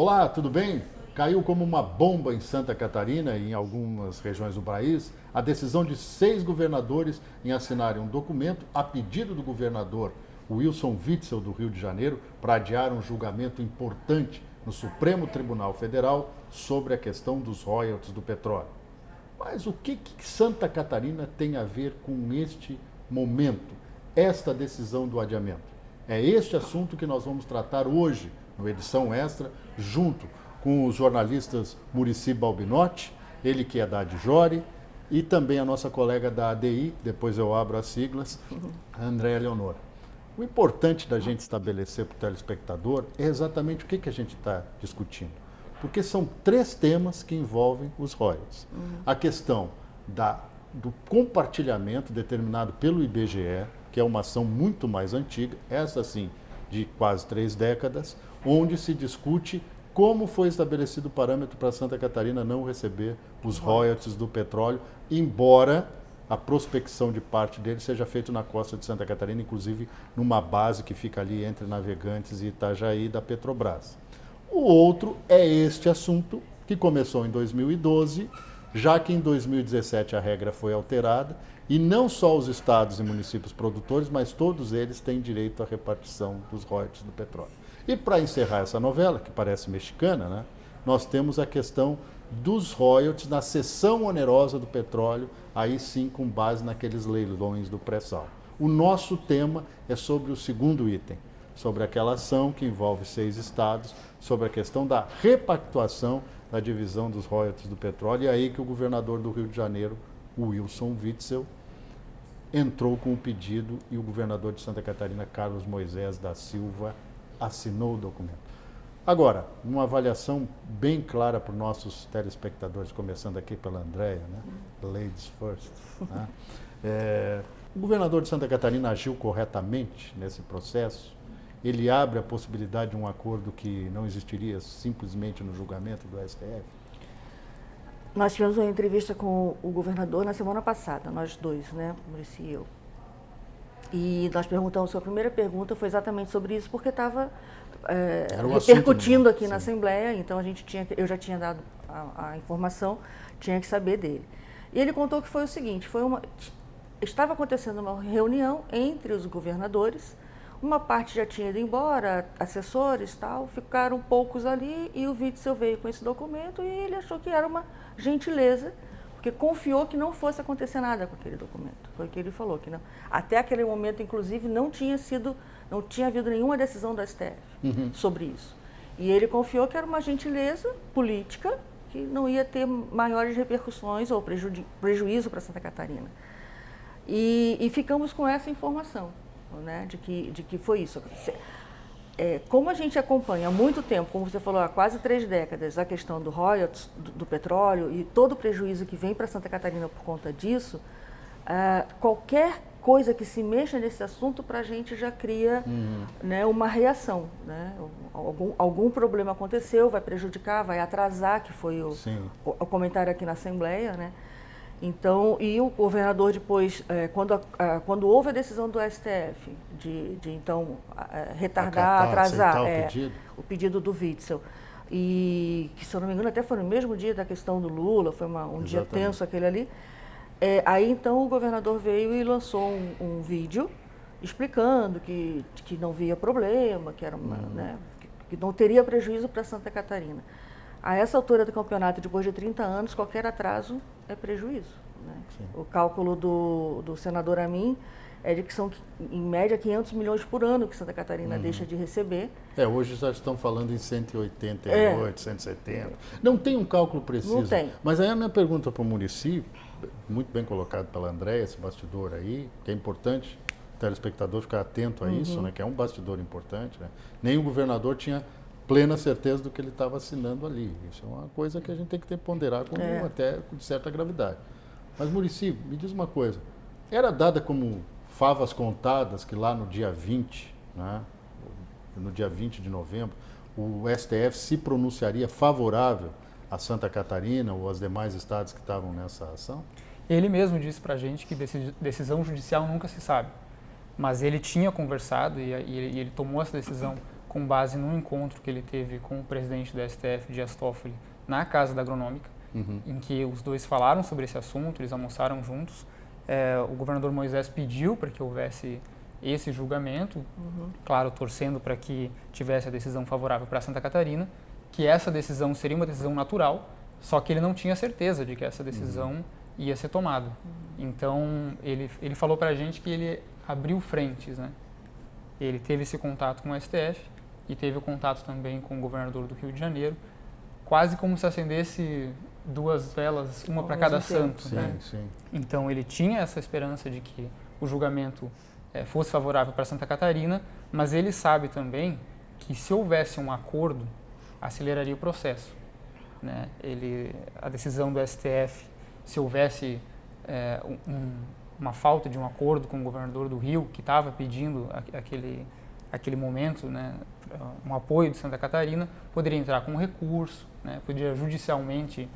Olá, tudo bem? Caiu como uma bomba em Santa Catarina e em algumas regiões do país a decisão de 6 governadores em assinarem um documento a pedido do governador Wilson Witzel, do Rio de Janeiro, para adiar um julgamento importante no Supremo Tribunal Federal sobre a questão dos royalties do petróleo. Mas o que Santa Catarina tem a ver com este momento, esta decisão do adiamento? É este assunto que nós vamos tratar hoje, no Edição Extra, junto com os jornalistas Muricy Balbinotti, ele que é da Adjori, e também a nossa colega da ADI, depois eu abro as siglas, a Andréa Leonora. O importante da gente estabelecer para o telespectador é exatamente o que a gente está discutindo. Porque são 3 temas que envolvem os royalties. A questão do compartilhamento determinado pelo IBGE, que é uma ação muito mais antiga, essa sim, de quase 3 décadas, onde se discute como foi estabelecido o parâmetro para Santa Catarina não receber os royalties do petróleo, embora a prospecção de parte dele seja feita na costa de Santa Catarina, inclusive numa base que fica ali entre Navegantes e Itajaí da Petrobras. O outro é este assunto, que começou em 2012, já que em 2017 a regra foi alterada, e não só os estados e municípios produtores, mas todos eles têm direito à repartição dos royalties do petróleo. E para encerrar essa novela, que parece mexicana, né, nós temos a questão dos royalties na cessão onerosa do petróleo, aí sim com base naqueles leilões do pré-sal. O nosso tema é sobre o segundo item, sobre aquela ação que envolve 6 estados, sobre a questão da repactuação da divisão dos royalties do petróleo, e aí que o governador do Rio de Janeiro, o Wilson Witzel, entrou com o pedido e o governador de Santa Catarina, Carlos Moisés da Silva, assinou o documento. Agora, uma avaliação bem clara para os nossos telespectadores, começando aqui pela Andréa, né? Ladies first. Né? O governador de Santa Catarina agiu corretamente nesse processo? Ele abre a possibilidade de um acordo que não existiria simplesmente no julgamento do STF? Nós tivemos uma entrevista com o governador na semana passada, nós dois, né, Muricy e eu. E nós perguntamos, a primeira pergunta foi exatamente sobre isso, porque estava repercutindo aqui na Assembleia, então eu já tinha dado a informação, tinha que saber dele. E ele contou que foi o seguinte, estava acontecendo uma reunião entre os governadores, uma parte já tinha ido embora, assessores e tal, ficaram poucos ali e o Witzel veio com esse documento e ele achou que era uma gentileza, porque confiou que não fosse acontecer nada com aquele documento. Foi o que ele falou, que não. Até aquele momento, inclusive, não tinha havido nenhuma decisão do STF sobre isso. E ele confiou que era uma gentileza política que não ia ter maiores repercussões ou prejuízo para Santa Catarina. E ficamos com essa informação, né, de que foi isso. Como a gente acompanha há muito tempo, como você falou, há quase 3 décadas, a questão do royalties, do petróleo e todo o prejuízo que vem para Santa Catarina por conta disso, qualquer coisa que se mexa nesse assunto para a gente já cria né, uma reação. Né? Algum problema aconteceu, vai prejudicar, vai atrasar, que foi o comentário aqui na Assembleia, né? Então, e o governador depois, quando houve a decisão do STF de então retardar, atrasar o pedido do Witzel, e que, se eu não me engano, até foi no mesmo dia da questão do Lula, foi um dia tenso aquele ali, aí então o governador veio e lançou um vídeo explicando que não via problema, que era né, que não teria prejuízo para Santa Catarina. A essa altura do campeonato, depois de 30 anos, qualquer atraso é prejuízo. Né? O cálculo do senador Amin é de que são, em média, 500 milhões por ano que Santa Catarina deixa de receber. Hoje já estão falando em 188, 170. Não tem um cálculo preciso. Não tem. Mas aí a minha pergunta para o Muricy, muito bem colocado pela Andréa, esse bastidor aí, que é importante o telespectador ficar atento a isso, né? Que é um bastidor importante. Né? Nem o governador tinha plena certeza do que ele estava assinando ali. Isso é uma coisa que a gente tem que ponderar com até de certa gravidade. Mas, Muricy, me diz uma coisa. Era dada como favas contadas que lá no dia 20, né, no dia 20 de novembro, o STF se pronunciaria favorável a Santa Catarina ou aos demais estados que estavam nessa ação? Ele mesmo disse para a gente que decisão judicial nunca se sabe. Mas ele tinha conversado e ele tomou essa decisão com base num encontro que ele teve com o presidente do STF, Dias Toffoli, na Casa da Agronômica, em que os dois falaram sobre esse assunto, eles almoçaram juntos. O governador Moisés pediu para que houvesse esse julgamento, claro, torcendo para que tivesse a decisão favorável para Santa Catarina, que essa decisão seria uma decisão natural, só que ele não tinha certeza de que essa decisão ia ser tomada. Então, ele falou para a gente que ele abriu frentes, né? Ele teve esse contato com o STF e teve o contato também com o governador do Rio de Janeiro, quase como se acendesse duas velas, uma para cada santo, né? Sim. Então, ele tinha essa esperança de que o julgamento fosse favorável para Santa Catarina, mas ele sabe também que se houvesse um acordo, aceleraria o processo, né? A decisão do STF, se houvesse uma falta de um acordo com o governador do Rio, que estava pedindo aquele momento, né, um apoio de Santa Catarina, poderia entrar com um recurso, né, poderia judicialmente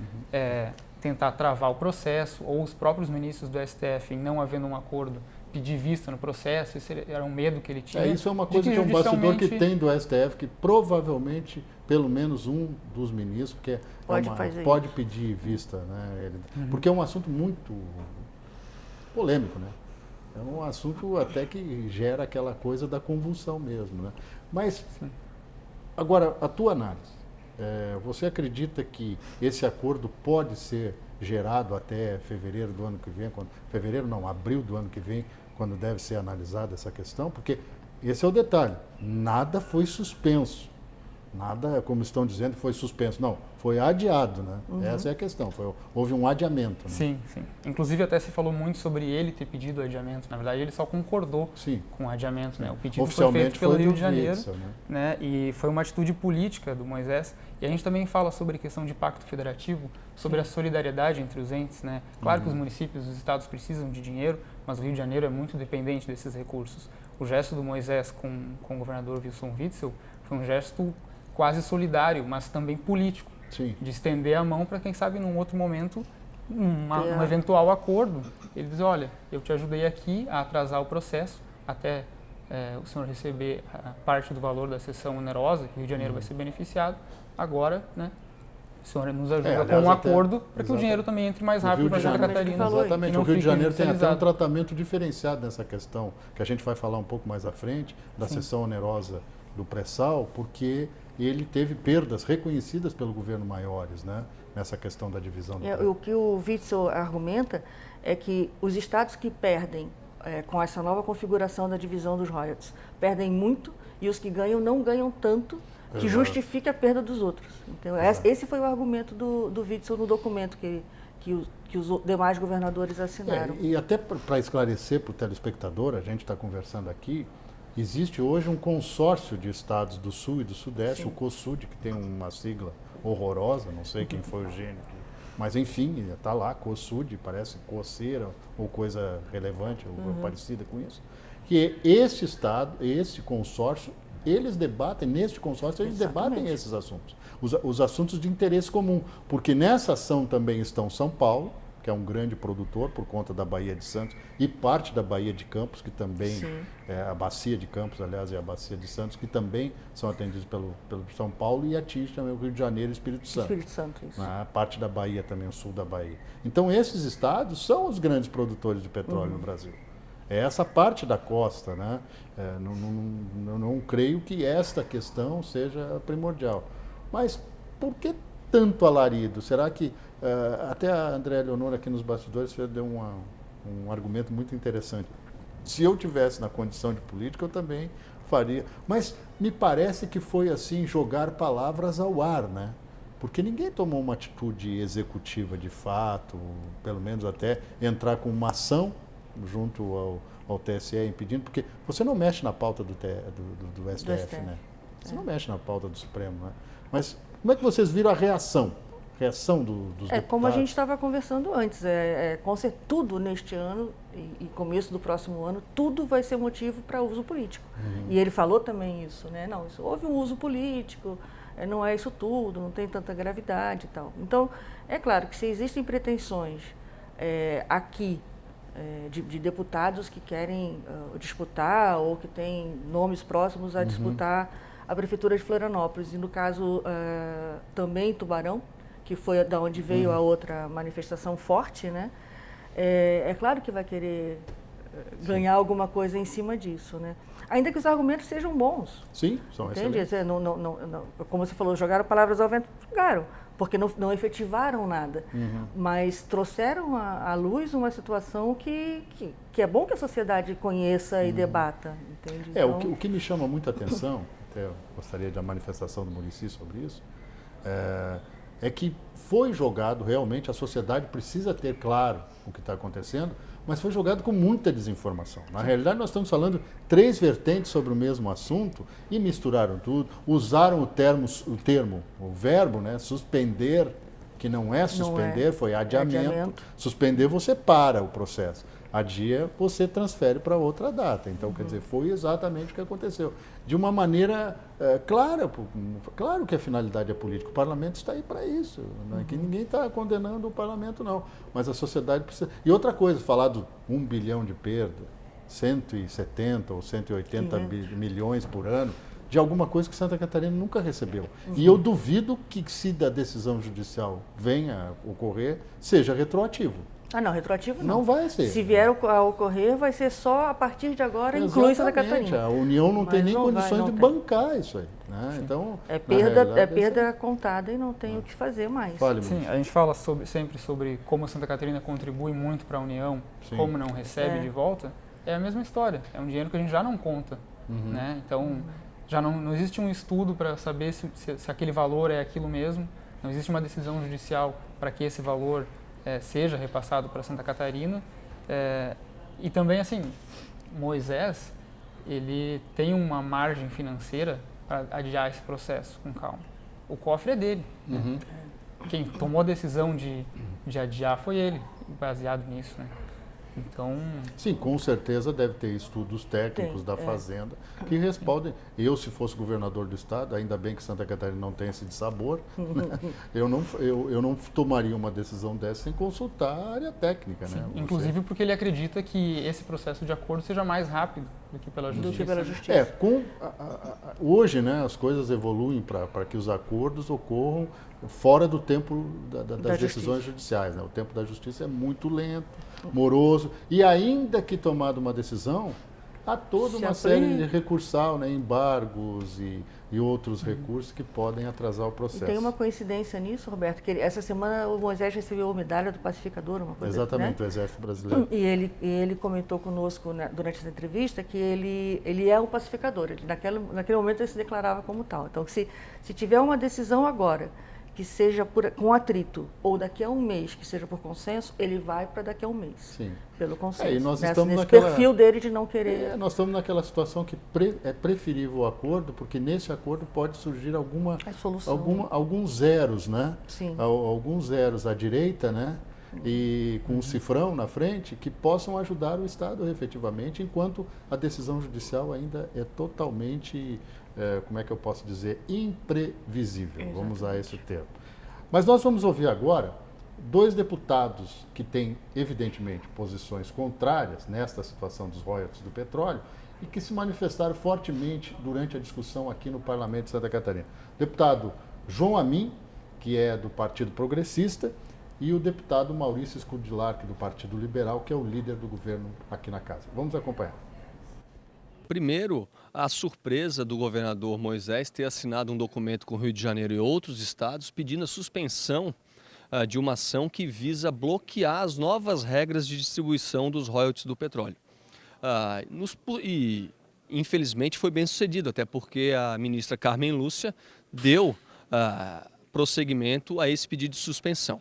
tentar travar o processo, ou os próprios ministros do STF, em não havendo um acordo, pedir vista no processo. Esse era um medo que ele tinha. Isso é uma coisa que é um bastidor que tem do STF, que provavelmente pelo menos um dos ministros pode pedir vista, né? Porque é um assunto muito polêmico, né? É um assunto até que gera aquela coisa da convulsão mesmo, né? Mas, agora, a tua análise, você acredita que esse acordo pode ser gerado até fevereiro do ano que vem, abril do ano que vem, quando deve ser analisada essa questão? Porque esse é o detalhe, nada foi suspenso. Nada, como estão dizendo, foi suspenso. Não, foi adiado, né? Essa é a questão. Houve um adiamento. Né? Sim. Inclusive, até se falou muito sobre ele ter pedido o adiamento. Na verdade, ele só concordou com o adiamento. Né? O pedido foi feito pelo Rio de Janeiro. Witzel, né? E foi uma atitude política do Moisés. E a gente também fala sobre a questão de pacto federativo, sobre a solidariedade entre os entes. Né? Claro que os municípios, os estados precisam de dinheiro, mas o Rio de Janeiro é muito dependente desses recursos. O gesto do Moisés com o governador Wilson Witzel foi um gesto quase solidário, mas também político, de estender a mão para, quem sabe, num outro momento, um eventual acordo. Ele diz, olha, eu te ajudei aqui a atrasar o processo até o senhor receber a parte do valor da cessão onerosa, que o Rio de Janeiro vai ser beneficiado. Agora, né, o senhor nos ajuda com um acordo para que o dinheiro também entre mais rápido para Santa Catarina. Exatamente, o Rio de Janeiro tem até um tratamento diferenciado nessa questão, que a gente vai falar um pouco mais à frente, da cessão onerosa do pré-sal, porque ele teve perdas reconhecidas pelo governo maiores, né, nessa questão da divisão do O que o Witzel argumenta é que os estados que perdem com essa nova configuração da divisão dos royalties perdem muito, e os que ganham não ganham tanto, que justifica a perda dos outros. Então, esse foi o argumento do Witzel no documento que os demais governadores assinaram. E até para esclarecer para o telespectador, a gente está conversando aqui, existe hoje um consórcio de estados do Sul e do Sudeste, o COSUD, que tem uma sigla horrorosa, não sei quem foi o gênio, mas enfim, está lá, COSUD, parece coceira ou coisa relevante ou parecida com isso, que esse estado, esse consórcio, eles debatem, neste consórcio, eles debatem esses assuntos, os assuntos de interesse comum, porque nessa ação também estão São Paulo, que é um grande produtor por conta da Baía de Santos, e parte da Baía de Campos, que também, a Bacia de Campos, aliás, e a Bacia de Santos, que também são atendidos pelo São Paulo, e atinge também o Rio de Janeiro e Espírito Santo. Espírito Santo, isso. Parte da Bahia também, o sul da Bahia. Então, esses estados são os grandes produtores de petróleo no Brasil. É essa parte da costa, né? Não creio que esta questão seja primordial. Mas por que tanto alarido? Será que até a Andréa Leonor aqui nos bastidores deu um argumento muito interessante. Se eu tivesse na condição de político, eu também faria. Mas me parece que foi assim, jogar palavras ao ar, né? Porque ninguém tomou uma atitude executiva de fato, pelo menos até entrar com uma ação junto ao TSE impedindo, porque você não mexe na pauta do STF, né? Você não mexe na pauta do Supremo, né? Mas como é que vocês viram a reação dos deputados? Como a gente estava conversando antes, tudo neste ano e começo do próximo ano, tudo vai ser motivo para uso político. E ele falou também isso, né? Não, houve um uso político, não é isso tudo, não tem tanta gravidade e tal. Então, é claro que se existem pretensões aqui de deputados que querem disputar ou que têm nomes próximos a disputar a Prefeitura de Florianópolis. E no caso também Tubarão, que foi da onde veio a outra manifestação forte, né? É claro que vai querer ganhar alguma coisa em cima disso, né? Ainda que os argumentos sejam bons. Sim, são excelentes. Como você falou, jogaram palavras ao vento, jogaram, porque não efetivaram nada. Mas trouxeram à luz uma situação que é bom que a sociedade conheça e debata, entende? Então... O que me chama muita atenção, até eu gostaria da manifestação do Muricy sobre isso, é que foi jogado realmente, a sociedade precisa ter claro o que está acontecendo, mas foi jogado com muita desinformação. Na realidade, nós estamos falando 3 vertentes sobre o mesmo assunto e misturaram tudo, usaram o verbo, né, suspender, que não é suspender, foi adiamento. Suspender, você para o processo. Adia, você transfere para outra data. Então, quer dizer, foi exatamente o que aconteceu. De uma maneira clara, claro que a finalidade é política. O parlamento está aí para isso. Não é que ninguém está condenando o parlamento, não. Mas a sociedade precisa... E outra coisa, falar do 1 bilhão de perda, 170 ou 180 milhões por ano, de alguma coisa que Santa Catarina nunca recebeu. E eu duvido que, se da decisão judicial venha a ocorrer, seja retroativo. Não, retroativo não. Não vai ser. Se vier a ocorrer, vai ser só a partir de agora, inclui Santa Catarina. A União não tem nem condições de bancar isso aí. Né? Então, é perda contada e não tem o que fazer mais. Sim, a gente fala sempre sobre como Santa Catarina contribui muito para a União, como não recebe de volta. É a mesma história. É um dinheiro que a gente já não conta. Né? Então, já não existe um estudo para saber se aquele valor é aquilo mesmo. Não existe uma decisão judicial para que esse valor seja repassado para Santa Catarina. E também, assim, Moisés, ele tem uma margem financeira para adiar esse processo com calma. O cofre é dele. Né? Quem tomou a decisão de adiar foi ele, baseado nisso, né? Então... Sim, com certeza deve ter estudos técnicos da Fazenda que respondem. Eu, se fosse governador do estado, ainda bem que Santa Catarina não tem esse dissabor, né? eu não tomaria uma decisão dessa sem consultar a área técnica. Sim, né? Inclusive porque ele acredita que esse processo de acordo seja mais rápido do que pela justiça. Hoje, né, as coisas evoluem para que os acordos ocorram fora do tempo das decisões judiciais. Né? O tempo da justiça é muito lento, moroso, e ainda que tomada uma decisão, há toda uma série de recursal, né, embargos e outros recursos que podem atrasar o processo. E tem uma coincidência nisso, Roberto, que essa semana o Moisés recebeu a medalha do pacificador, uma coisa. Exatamente, né? O Exército Brasileiro. E ele comentou conosco, né, durante essa entrevista que ele é um pacificador, ele, naquele momento ele se declarava como tal. Então, se tiver uma decisão agora que seja com atrito, ou daqui a um mês, que seja por consenso, ele vai para daqui a um mês. Sim. Pelo consenso. E nós estamos nesse perfil dele de não querer... nós estamos naquela situação que é preferível o acordo, porque nesse acordo pode surgir alguns zeros, né? Sim. Alguns zeros à direita, né? E com um cifrão na frente, que possam ajudar o Estado efetivamente, enquanto a decisão judicial ainda é totalmente... como é que eu posso dizer, imprevisível, Exatamente. Vamos usar esse termo. Mas nós vamos ouvir agora 2 deputados que têm, evidentemente, posições contrárias nesta situação dos royalties do petróleo e que se manifestaram fortemente durante a discussão aqui no Parlamento de Santa Catarina. O deputado João Amin, que é do Partido Progressista, e o deputado Maurício Scurdilarch, do Partido Liberal, que é o líder do governo aqui na casa. Vamos acompanhar. Primeiro, a surpresa do governador Moisés ter assinado um documento com o Rio de Janeiro e outros estados pedindo a suspensão de uma ação que visa bloquear as novas regras de distribuição dos royalties do petróleo. E, infelizmente, foi bem sucedido, até porque a ministra Carmen Lúcia deu prosseguimento a esse pedido de suspensão.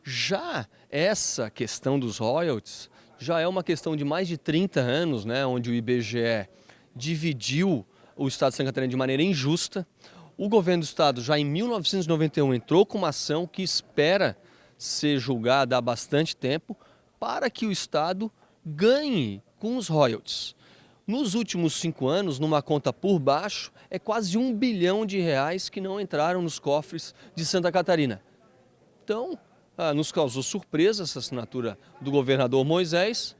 Já essa questão dos royalties já é uma questão de mais de 30 anos, né, onde o IBGE dividiu o Estado de Santa Catarina de maneira injusta. O governo do Estado já em 1991 entrou com uma ação que espera ser julgada há bastante tempo para que o Estado ganhe com os royalties. Nos últimos 5 anos, numa conta por baixo, é quase R$1 bilhão que não entraram nos cofres de Santa Catarina. Então, nos causou surpresa essa assinatura do governador Moisés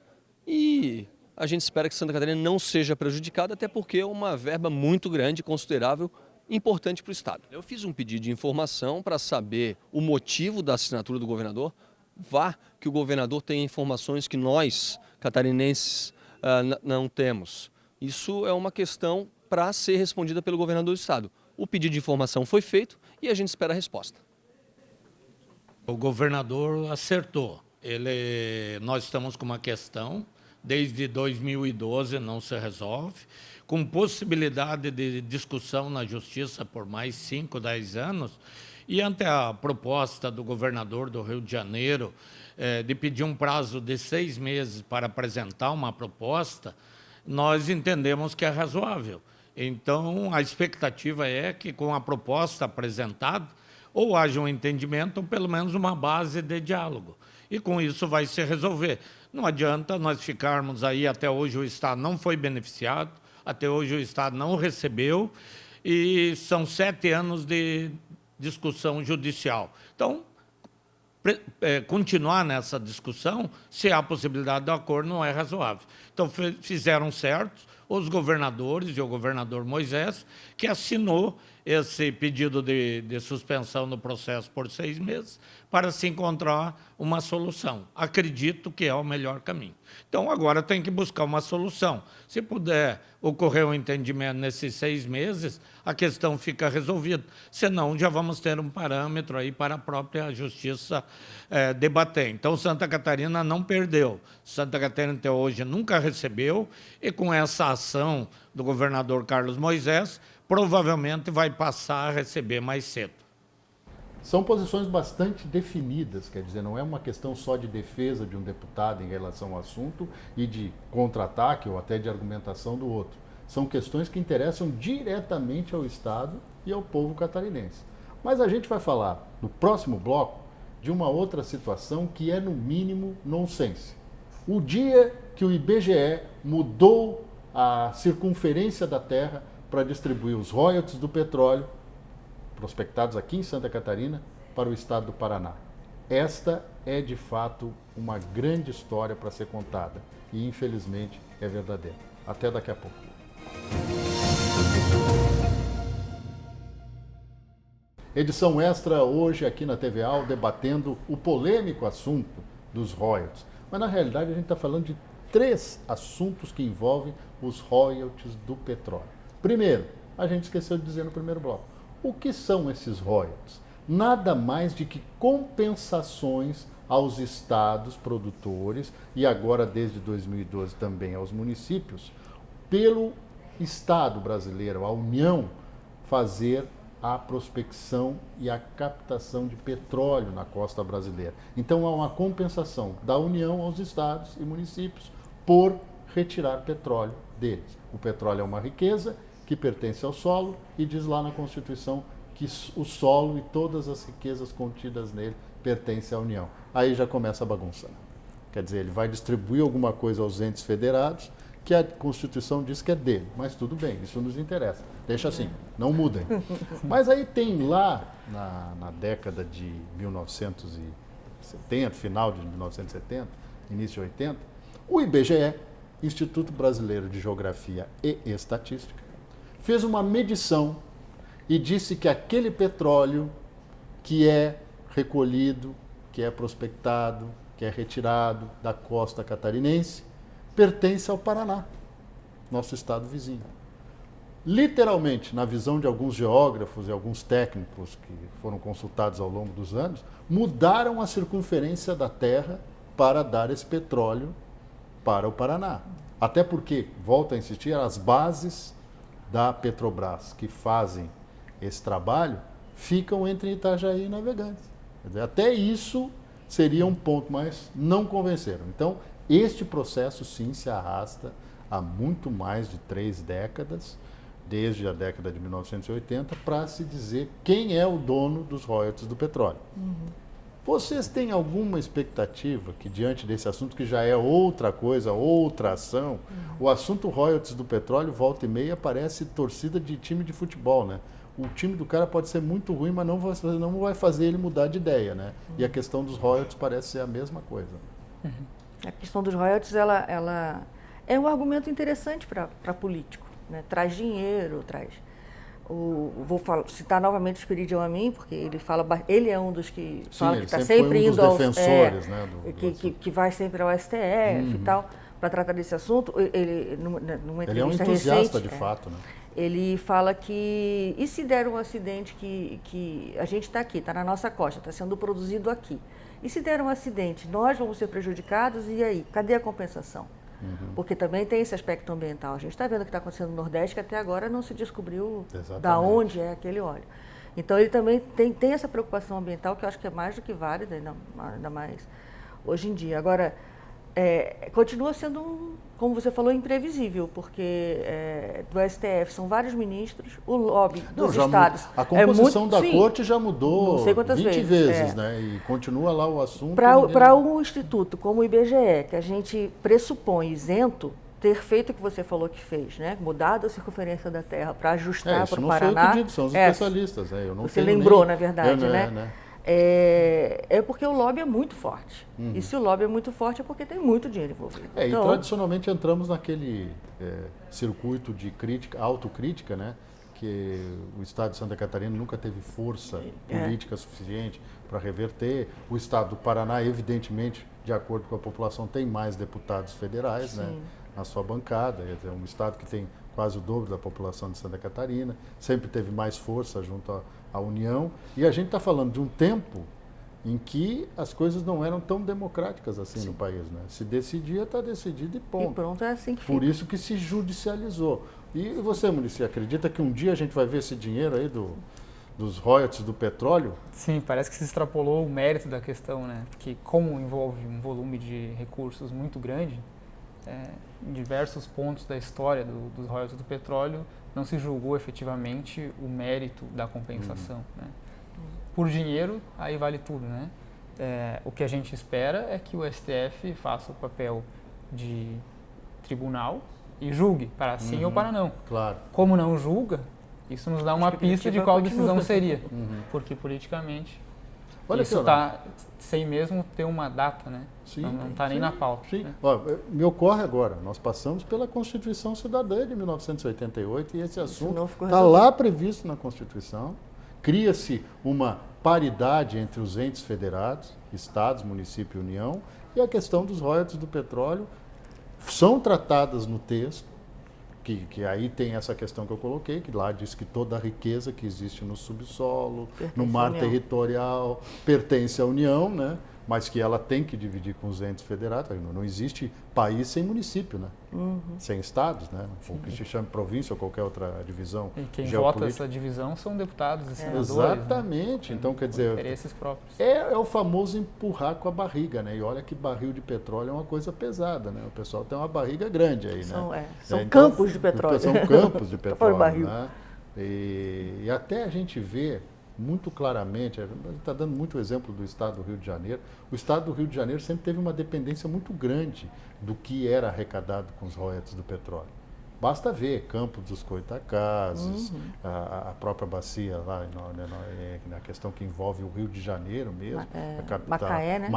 e a gente espera que Santa Catarina não seja prejudicada, até porque é uma verba muito grande, considerável, importante para o Estado. Eu fiz um pedido de informação para saber o motivo da assinatura do governador. Vá que o governador tenha informações que nós, catarinenses, não temos. Isso é uma questão para ser respondida pelo governador do Estado. O pedido de informação foi feito e a gente espera a resposta. O governador acertou. Nós estamos com uma questão, desde 2012 não se resolve, com possibilidade de discussão na Justiça por mais 5, 10 anos, e ante a proposta do governador do Rio de Janeiro de pedir um prazo de 6 meses para apresentar uma proposta, nós entendemos que é razoável. Então, a expectativa é que, com a proposta apresentada, ou haja um entendimento, ou pelo menos uma base de diálogo. E com isso vai se resolver. Não adianta nós ficarmos aí, até hoje o Estado não foi beneficiado, até hoje o Estado não recebeu, e são 7 anos de discussão judicial. Então, continuar nessa discussão, se há possibilidade de acordo, não é razoável. Então, fizeram certos os governadores e o governador Moisés, que assinou esse pedido de suspensão no processo por 6 meses, para se encontrar uma solução. Acredito que é o melhor caminho. Então, agora tem que buscar uma solução. Se puder ocorrer um entendimento nesses 6 meses, a questão fica resolvida. Senão, já vamos ter um parâmetro aí para a própria Justiça debater. Então, Santa Catarina não perdeu. Santa Catarina até hoje nunca recebeu, e com essa ação do governador Carlos Moisés, provavelmente vai passar a receber mais cedo. São posições bastante definidas, quer dizer, não é uma questão só de defesa de um deputado em relação ao assunto e de contra-ataque ou até de argumentação do outro. São questões que interessam diretamente ao Estado e ao povo catarinense. Mas a gente vai falar, no próximo bloco, de uma outra situação que é, no mínimo, nonsense. O dia que o IBGE mudou a circunferência da Terra para distribuir os royalties do petróleo prospectados aqui em Santa Catarina para o estado do Paraná. Esta é, de fato, uma grande história para ser contada e, infelizmente, é verdadeira. Até daqui a pouco. Edição extra hoje aqui na TV AL, debatendo o polêmico assunto dos royalties. Mas, na realidade, a gente está falando de 3 assuntos que envolvem os royalties do petróleo. Primeiro, a gente esqueceu de dizer no primeiro bloco, o que são esses royalties? Nada mais de que compensações aos estados produtores e agora desde 2012 também aos municípios, pelo Estado brasileiro, a União, fazer a prospecção e a captação de petróleo na costa brasileira. Então há uma compensação da União aos estados e municípios por retirar petróleo deles. O petróleo é uma riqueza que pertence ao solo e diz lá na Constituição que o solo e todas as riquezas contidas nele pertencem à União. Aí já começa a bagunça. Quer dizer, ele vai distribuir alguma coisa aos entes federados que a Constituição diz que é dele. Mas tudo bem, isso nos interessa. Deixa assim, não mudem. Mas aí tem lá, na década de 1970, final de 1970, início de 80, o IBGE, Instituto Brasileiro de Geografia e Estatística, fez uma medição e disse que aquele petróleo que é recolhido, que é prospectado, que é retirado da costa catarinense, pertence ao Paraná, nosso estado vizinho. Literalmente, na visão de alguns geógrafos e alguns técnicos que foram consultados ao longo dos anos, mudaram a circunferência da Terra para dar esse petróleo para o Paraná. Até porque, volto a insistir, as bases da Petrobras que fazem esse trabalho ficam entre Itajaí e Navegantes. Quer dizer, até isso seria um ponto, mas não convenceram. Então, este processo sim se arrasta há muito mais de 3 décadas, desde a década de 1980, para se dizer quem é o dono dos royalties do petróleo. Vocês têm alguma expectativa que, diante desse assunto, que já é outra coisa, outra ação, o assunto royalties do petróleo, volta e meia, parece torcida de time de futebol, né? O time do cara pode ser muito ruim, mas não vai fazer ele mudar de ideia, né? E a questão dos royalties parece ser a mesma coisa. A questão dos royalties, ela é um argumento interessante para político, né? Traz dinheiro, traz... citar novamente o Esperidião Amin, porque ele é um dos que fala que está sempre indo aos defensores, né, que vai sempre ao STF e tal, para tratar desse assunto. Ele, numa entrevista ele é um entusiasta recente, de fato, né? Ele fala que, e se der um acidente que a gente está aqui, está na nossa costa, está sendo produzido aqui, e se der um acidente, nós vamos ser prejudicados, e aí? Cadê a compensação? Porque também tem esse aspecto ambiental. A gente está vendo o que está acontecendo no Nordeste, que até agora não se descobriu da onde é aquele óleo. Então ele também tem essa preocupação ambiental, que eu acho que é mais do que válida, ainda mais hoje em dia. Agora, continua sendo, como você falou, imprevisível, porque do STF são vários ministros, o lobby dos estados... A composição da corte já mudou não sei quantas 20 vezes, né? E continua lá o assunto... Para um instituto como o IBGE, que a gente pressupõe isento, ter feito o que você falou que fez, né? Mudado a circunferência da Terra para ajustar para o Paraná... Isso não foi o que eu digo, são os especialistas. Eu não você lembrou, na verdade, né? É porque o lobby é muito forte. E se o lobby é muito forte é porque tem muito dinheiro envolvido. Então, e tradicionalmente entramos naquele circuito de autocrítica, né? Que o Estado de Santa Catarina nunca teve força política suficiente para reverter. O Estado do Paraná, evidentemente, de acordo com a população, tem mais deputados federais, né, na sua bancada. É um Estado que tem quase o dobro da população de Santa Catarina, sempre teve mais força junto à União. E a gente está falando de um tempo em que as coisas não eram tão democráticas assim no país, né? Se decidia, está decidido e ponto. E pronto, é assim que Por isso que se judicializou. E você, Muricy, acredita que um dia a gente vai ver esse dinheiro aí dos royalties do petróleo? Sim, parece que se extrapolou o mérito da questão, né? Porque como envolve um volume de recursos muito grande, em diversos pontos da história dos royalties do petróleo, não se julgou efetivamente o mérito da compensação, né? Por dinheiro, aí vale tudo, né? O que a gente espera é que o STF faça o papel de tribunal e julgue para sim ou para não. Claro. Como não julga, isso nos dá uma pista de qual decisão seria, porque politicamente isso está sem mesmo ter uma data, né? Não está nem na pauta. Sim. Né? Ó, me ocorre agora, nós passamos pela Constituição Cidadã de 1988 e esse assunto está lá previsto na Constituição. Cria-se uma paridade entre os entes federados, estados, município e União, e a questão dos royalties do petróleo são tratadas no texto, que aí tem essa questão que eu coloquei, que lá diz que toda a riqueza que existe no subsolo, no mar territorial, pertence à União, né? Mas que ela tem que dividir com os entes federados. Não existe país sem município, né? Sem estados, né? Ou que se chame província ou qualquer outra divisão. E quem vota essa divisão são deputados e senadores. Exatamente. Né? Então, quer dizer, interesses próprios. É o famoso empurrar com a barriga, né? E olha que barril de petróleo é uma coisa pesada, né? O pessoal tem uma barriga grande aí, né? São campos de petróleo. São campos de petróleo, né? E até a gente vê muito claramente, a gente está dando muito exemplo do Estado do Rio de Janeiro. O Estado do Rio de Janeiro sempre teve uma dependência muito grande do que era arrecadado com os royalties do petróleo. Basta ver Campos dos Goitacazes, a própria bacia lá, na questão que envolve o Rio de Janeiro mesmo, a capital. Macaé, né?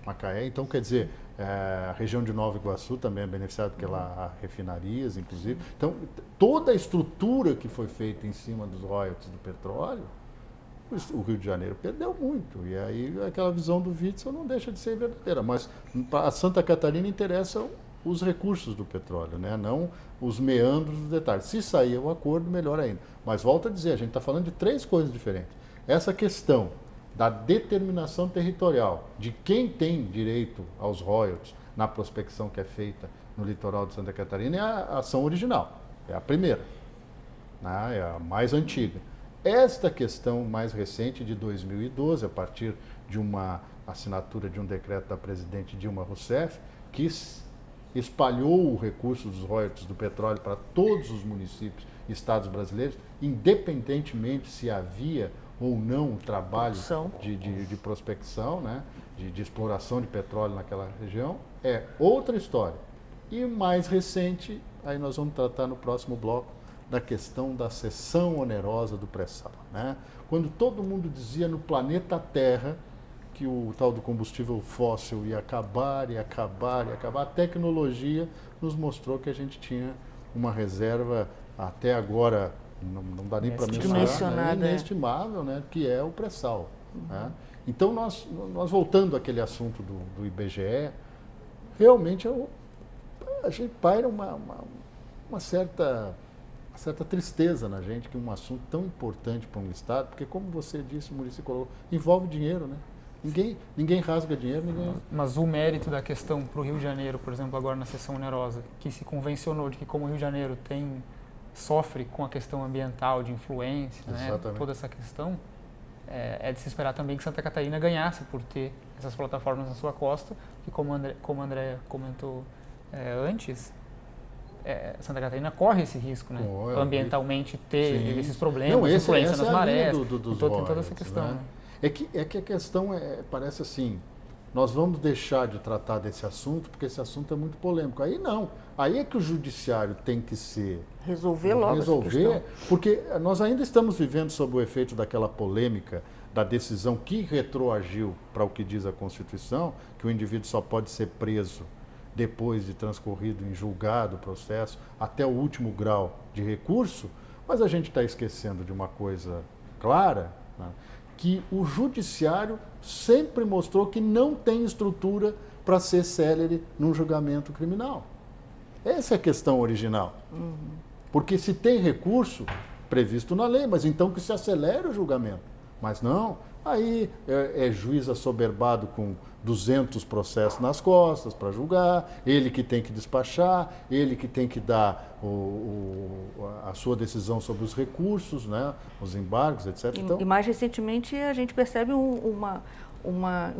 Macaé. Então, quer dizer, a região de Nova Iguaçu também é beneficiada, porque lá há refinarias, inclusive. Então, toda a estrutura que foi feita em cima dos royalties do petróleo, o Rio de Janeiro perdeu muito. E aí aquela visão do Witzel não deixa de ser verdadeira. Mas a Santa Catarina interessam os recursos do petróleo, né? Não os meandros dos detalhes. Se sair o acordo, melhor ainda. Mas volto a dizer, a gente está falando de três coisas diferentes. Essa questão da determinação territorial, de quem tem direito aos royalties na prospecção que é feita no litoral de Santa Catarina, é a ação original, é a primeira, né? É a mais antiga. Esta questão mais recente, de 2012, a partir de uma assinatura de um decreto da presidente Dilma Rousseff, que espalhou o recurso dos royalties do petróleo para todos os municípios e estados brasileiros, independentemente se havia ou não um trabalho de prospecção, né, de exploração de petróleo naquela região, é outra história. E mais recente, aí nós vamos tratar no próximo bloco, da questão da cessão onerosa do pré-sal, né? Quando todo mundo dizia no planeta Terra que o tal do combustível fóssil ia acabar, a tecnologia nos mostrou que a gente tinha uma reserva até agora, não dá nem para mencionar, né, inestimável, né, que é o pré-sal. Né? Então, nós voltando àquele assunto do IBGE, realmente a gente paira uma certa tristeza na gente que um assunto tão importante para um Estado, porque como você disse, Muricy colocou, envolve dinheiro, né? Ninguém rasga dinheiro, ninguém... Mas o mérito da questão para o Rio de Janeiro, por exemplo, agora na sessão onerosa, que se convencionou de que como o Rio de Janeiro sofre com a questão ambiental, de influência, né, toda essa questão, é de se esperar também que Santa Catarina ganhasse por ter essas plataformas na sua costa, que como a Andrea comentou antes, Santa Catarina corre esse risco, né? Ambientalmente ter esses problemas, influência nas marés, toda essa questão. Né? É que a questão parece assim, nós vamos deixar de tratar desse assunto porque esse assunto é muito polêmico. Aí não, aí é que o judiciário tem que resolver logo essa questão. Porque nós ainda estamos vivendo sob o efeito daquela polêmica da decisão que retroagiu para o que diz a Constituição, que o indivíduo só pode ser preso depois de transcorrido em julgado o processo, até o último grau de recurso, mas a gente está esquecendo de uma coisa clara, né, que o judiciário sempre mostrou que não tem estrutura para ser célere num julgamento criminal. Essa é a questão original. Porque se tem recurso previsto na lei, mas então que se acelere o julgamento. Mas não, aí é juiz assoberbado com 200 processos nas costas para julgar, ele que tem que despachar, ele que tem que dar a sua decisão sobre os recursos, né, os embargos, etc. Então, e mais recentemente a gente percebe um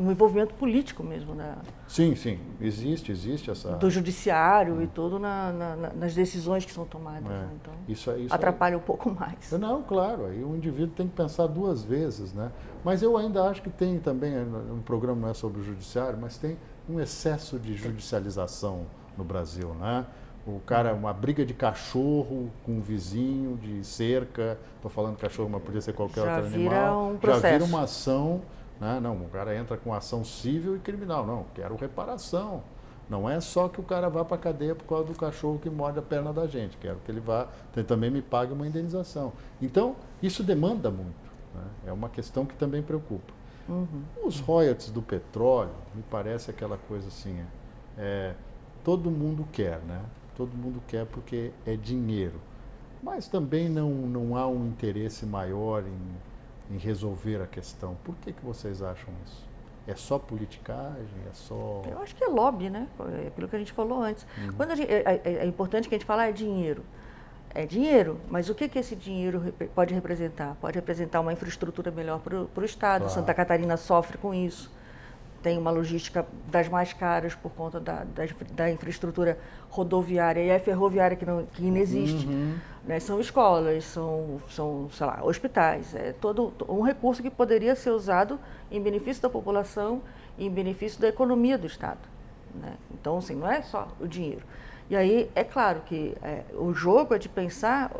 envolvimento político mesmo. Né? Sim, existe essa... Do judiciário e tudo nas decisões que são tomadas. Né? Então, isso atrapalha um pouco mais. Não, claro, aí o indivíduo tem que pensar duas vezes, né? Mas eu ainda acho que tem também, o programa não é sobre o judiciário, mas tem um excesso de judicialização no Brasil, né? O cara, uma briga de cachorro com um vizinho, de cerca, estou falando cachorro, mas podia ser qualquer outro animal. Já vira uma ação, né? Não, o cara entra com ação civil e criminal. Não, quero reparação. Não é só que o cara vá para a cadeia por causa do cachorro que morde a perna da gente. Quero que ele vá, também me pague uma indenização. Então, isso demanda muito. Né? É uma questão que também preocupa. Os royalties do petróleo, me parece aquela coisa assim, todo mundo quer, né? Todo mundo quer porque é dinheiro. Mas também não há um interesse maior em resolver a questão. Por que vocês acham isso? É só politicagem? É só... Eu acho que é lobby, né? É aquilo que a gente falou antes. Quando é importante que a gente fale é dinheiro. É dinheiro, mas o que esse dinheiro pode representar? Pode representar uma infraestrutura melhor para o Estado. Claro. Santa Catarina sofre com isso. Tem uma logística das mais caras por conta da infraestrutura rodoviária e a ferroviária que ainda existe. Né? São escolas, são sei lá, hospitais. É todo um recurso que poderia ser usado em benefício da população e em benefício da economia do Estado. Né? Então, assim, não é só o dinheiro. E aí, é claro que o jogo é de pensar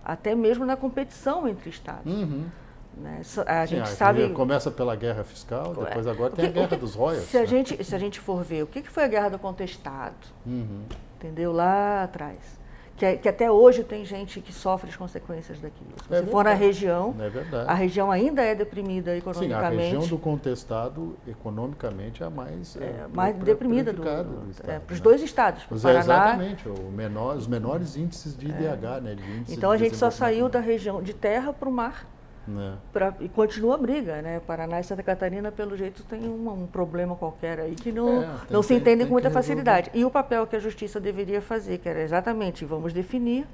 até mesmo na competição entre Estados. Né? A gente sabe... Começa pela guerra fiscal, depois agora tem a guerra dos royalties. Se a gente for ver, o que foi a guerra do contestado? Entendeu? Lá atrás. Que até hoje tem gente que sofre as consequências daquilo. Se você for na região, a região ainda é deprimida economicamente. Sim, a região do contestado, economicamente, é a mais deprimida do Estado. Para os dois estados, para o Paraná. Exatamente, os menores índices de IDH. Né, então a gente só saiu da região de terra para o mar. E continua a briga, né? Paraná e Santa Catarina, pelo jeito, tem um problema qualquer aí que não se entende com muita facilidade. E o papel que a Justiça deveria fazer, que era exatamente, vamos definir,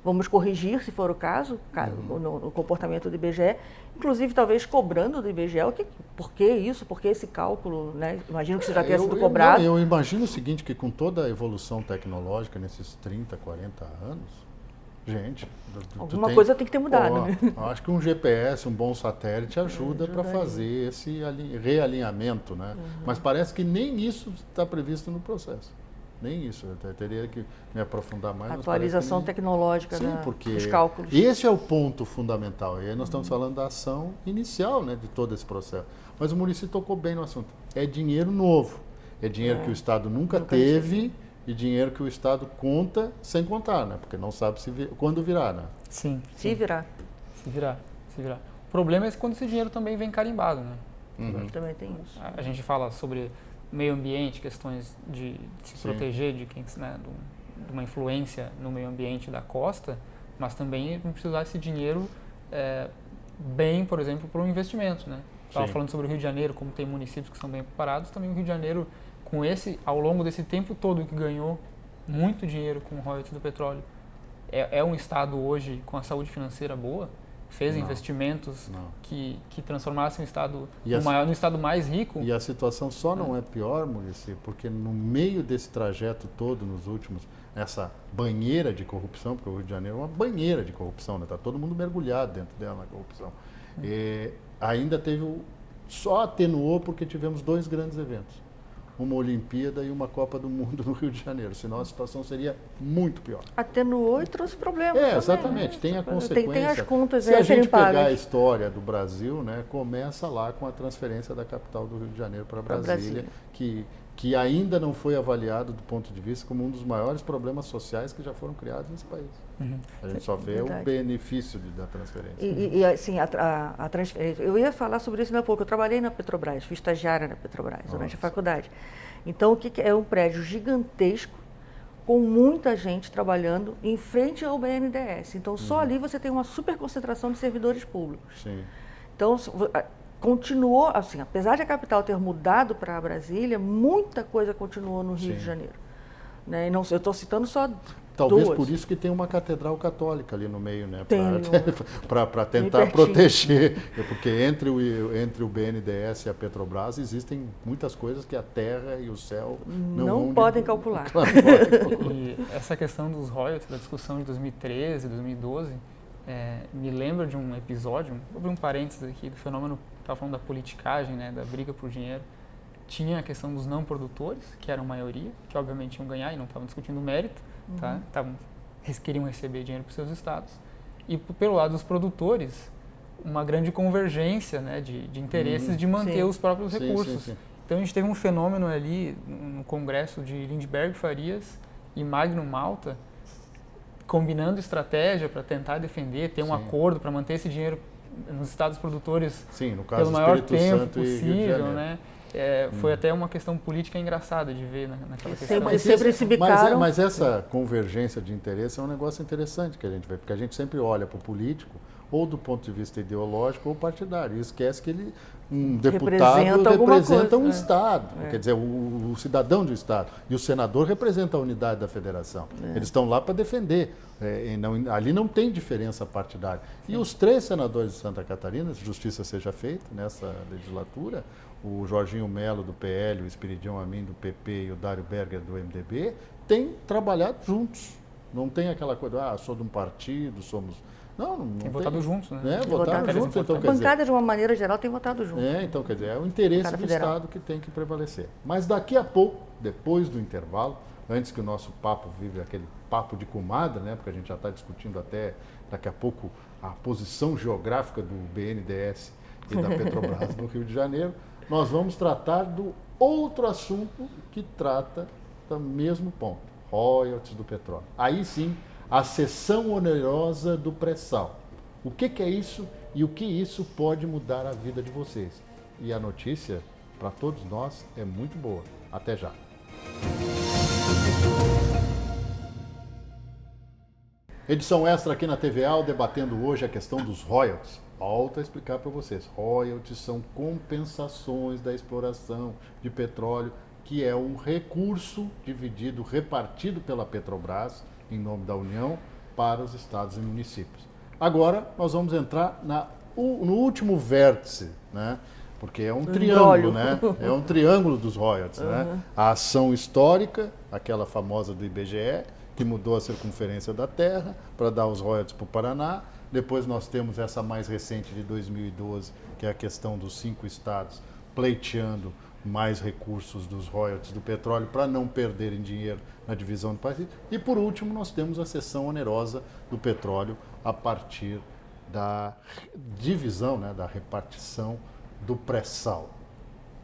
vamos corrigir, se for o caso, no comportamento do IBGE, inclusive talvez cobrando do IBGE, por que isso, por que esse cálculo, né? Imagino que isso já tenha sido cobrado. Eu imagino o seguinte, que com toda a evolução tecnológica nesses 30, 40 anos, gente... Alguma coisa tem que ter mudado. Né? Acho que um GPS, um bom satélite ajuda para fazer esse realinhamento, né? Mas parece que nem isso está previsto no processo. Nem isso, eu teria que me aprofundar mais. Atualização tecnológica dos cálculos. Esse é o ponto fundamental. E aí nós estamos falando da ação inicial, né, de todo esse processo. Mas o Muricy tocou bem no assunto. É dinheiro novo. É dinheiro que o Estado nunca teve e dinheiro que o Estado conta sem contar, né? Porque não sabe quando virá, né? Sim. Se virar. Se virar. O problema é quando esse dinheiro também vem carimbado, né? Também tem isso. A gente fala sobre meio ambiente, questões de se proteger de uma influência no meio ambiente da costa, mas também não precisar esse dinheiro bem, por exemplo, para o investimento, né? Estava falando sobre o Rio de Janeiro, como tem municípios que são bem preparados, também o Rio de Janeiro, ao longo desse tempo todo que ganhou muito dinheiro com o royalties do petróleo, é um estado hoje com a saúde financeira boa, fez investimentos que transformassem o estado no estado mais rico. E a situação só não é pior, Muricy, porque no meio desse trajeto todo, nos últimos, essa banheira de corrupção, porque o Rio de Janeiro é uma banheira de corrupção, né? Está todo mundo mergulhado dentro dela na corrupção. Ainda só atenuou porque tivemos 2 grandes eventos. Uma Olimpíada e uma Copa do Mundo no Rio de Janeiro. Senão a situação seria muito pior. Atenuou e trouxe problemas. Exatamente. Né? Tem a consequência. Tem as contas Se a gente pegar a história do Brasil, né, começa lá com a transferência da capital do Rio de Janeiro para Brasília, que ainda não foi avaliado do ponto de vista como um dos maiores problemas sociais que já foram criados nesse país. A gente só vê o benefício da transferência. E assim, a transferência... Eu ia falar sobre isso há pouco. Eu trabalhei na Petrobras, fui estagiária na Petrobras durante a faculdade. Então, o que é um prédio gigantesco, com muita gente trabalhando em frente ao BNDES. Então, só ali você tem uma super concentração de servidores públicos. Sim. Então, continuou, assim, apesar de a capital ter mudado para Brasília, muita coisa continuou no Rio de Janeiro. Né? E não, eu estou citando só Talvez 2. por isso que tem uma catedral católica ali no meio, né? Para tentar proteger. Porque entre o BNDES e a Petrobras existem muitas coisas que a terra e o céu não podem calcular. Claro, não podem calcular. E essa questão dos royalties, da discussão de 2013, 2012, me lembra de um episódio, vou abrir um parênteses aqui, do fenômeno, estava falando da politicagem, né, da briga por dinheiro. Tinha a questão dos não produtores, que eram maioria, que obviamente iam ganhar e não estavam discutindo o mérito, tá? Queriam receber dinheiro para os seus estados. E pelo lado dos produtores, uma grande convergência, né, de interesses de manter os próprios recursos. Então a gente teve um fenômeno ali no congresso de Lindbergh Farias e Magno Malta, combinando estratégia para tentar defender, ter um acordo para manter esse dinheiro nos estados produtores no caso, pelo maior Espírito tempo Santo possível, né? Foi até uma questão política engraçada de ver naquela questão. Mas essa convergência de interesse é um negócio interessante que a gente vê, porque a gente sempre olha para o político ou do ponto de vista ideológico ou partidário, e esquece que um deputado representa um Estado, quer dizer, o cidadão do Estado, e o senador representa a unidade da federação. Eles estão lá para defender, ali não tem diferença partidária. E os 3 senadores de Santa Catarina, se justiça seja feita nessa legislatura, o Jorginho Melo do PL, o Espiridião Amin do PP e o Dário Berger do MDB, têm trabalhado juntos. Não tem aquela coisa, sou de um partido, somos... Não tem votado juntos, né? Votaram juntos, então, a bancada, de uma maneira geral, tem votado juntos. Então, quer dizer, é o interesse do Estado que tem que prevalecer. Mas daqui a pouco, depois do intervalo, antes que o nosso papo vive aquele papo de comadre, né? Porque a gente já está discutindo até daqui a pouco a posição geográfica do BNDES e da Petrobras no Rio de Janeiro, nós vamos tratar do outro assunto que trata do mesmo ponto, royalties do petróleo. Aí sim, a cessão onerosa do pré-sal. O que é isso e o que isso pode mudar a vida de vocês? E a notícia, para todos nós, é muito boa. Até já. Edição extra aqui na TVA, debatendo hoje a questão dos royalties. Volto a explicar para vocês. Royalties são compensações da exploração de petróleo, que é um recurso dividido, repartido pela Petrobras, em nome da União, para os estados e municípios. Agora, nós vamos entrar no último vértice, né? Porque é um triângulo, né? É um triângulo dos royalties, né? A ação histórica, aquela famosa do IBGE, que mudou a circunferência da Terra para dar os royalties para o Paraná. Depois nós temos essa mais recente de 2012, que é a questão dos 5 estados pleiteando mais recursos dos royalties do petróleo para não perderem dinheiro na divisão do país. E, por último, nós temos a cessão onerosa do petróleo a partir da divisão, né, da repartição do pré-sal.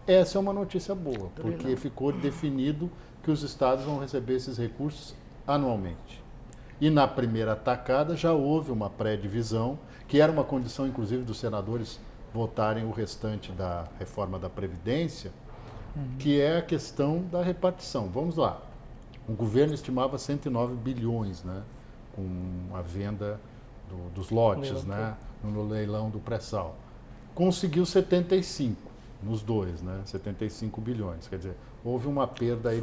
Essa é uma notícia boa, porque ficou definido que os estados vão receber esses recursos anualmente. E na primeira tacada já houve uma pré-divisão, que era uma condição, inclusive, dos senadores votarem o restante da reforma da Previdência, que é a questão da repartição. Vamos lá. O governo estimava 109 bilhões, né, com a venda dos lotes, né, no leilão do pré-sal. Conseguiu 75 nos dois, né, 75 bilhões. Quer dizer, houve uma perda aí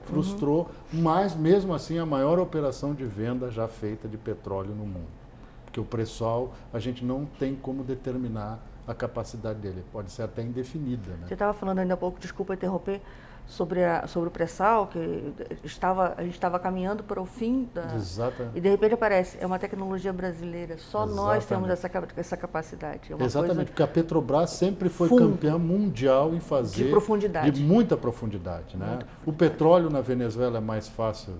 frustrou, mas mesmo assim a maior operação de venda já feita de petróleo no mundo. Porque o pré-sal a gente não tem como determinar a capacidade dele, pode ser até indefinida, né? Você estava falando ainda há pouco, desculpa interromper, sobre o pré-sal, que a gente estava caminhando para o fim Exatamente. E de repente aparece, é uma tecnologia brasileira, só nós temos essa capacidade. É uma Exatamente, porque a Petrobras sempre foi campeã mundial em fazer de muita profundidade, né? O petróleo na Venezuela é mais fácil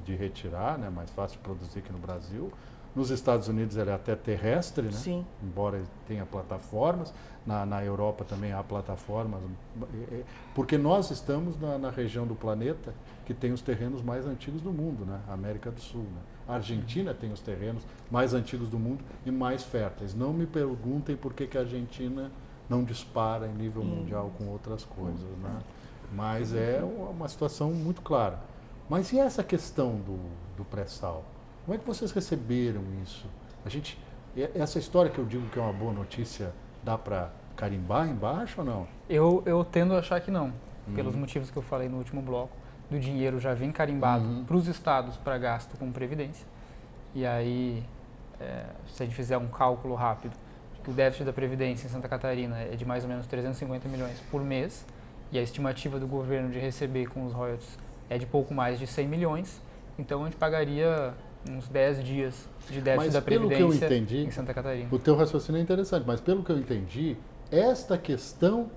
de retirar, né? Mais fácil de produzir que no Brasil. Nos Estados Unidos ele é até terrestre, né? Sim. Embora tenha plataformas. Na Europa também há plataformas. Porque nós estamos na região do planeta que tem os terrenos mais antigos do mundo, né? A América do Sul, né? A Argentina tem os terrenos mais antigos do mundo e mais férteis. Não me perguntem por que a Argentina não dispara em nível mundial com outras coisas, né? Mas é uma situação muito clara. Mas e essa questão do pré-sal? Como é que vocês receberam isso? Essa história que eu digo que é uma boa notícia, dá para carimbar embaixo ou não? Eu tendo a achar que não, pelos motivos que eu falei no último bloco. Do dinheiro já vem carimbado para os estados para gasto com previdência. E aí, se a gente fizer um cálculo rápido, que o déficit da previdência em Santa Catarina é de mais ou menos 350 milhões por mês, e a estimativa do governo de receber com os royalties é de pouco mais de 100 milhões, então a gente pagaria uns 10 dias de déficit da Previdência em Santa Catarina. O teu raciocínio é interessante, mas pelo que eu entendi, esta questão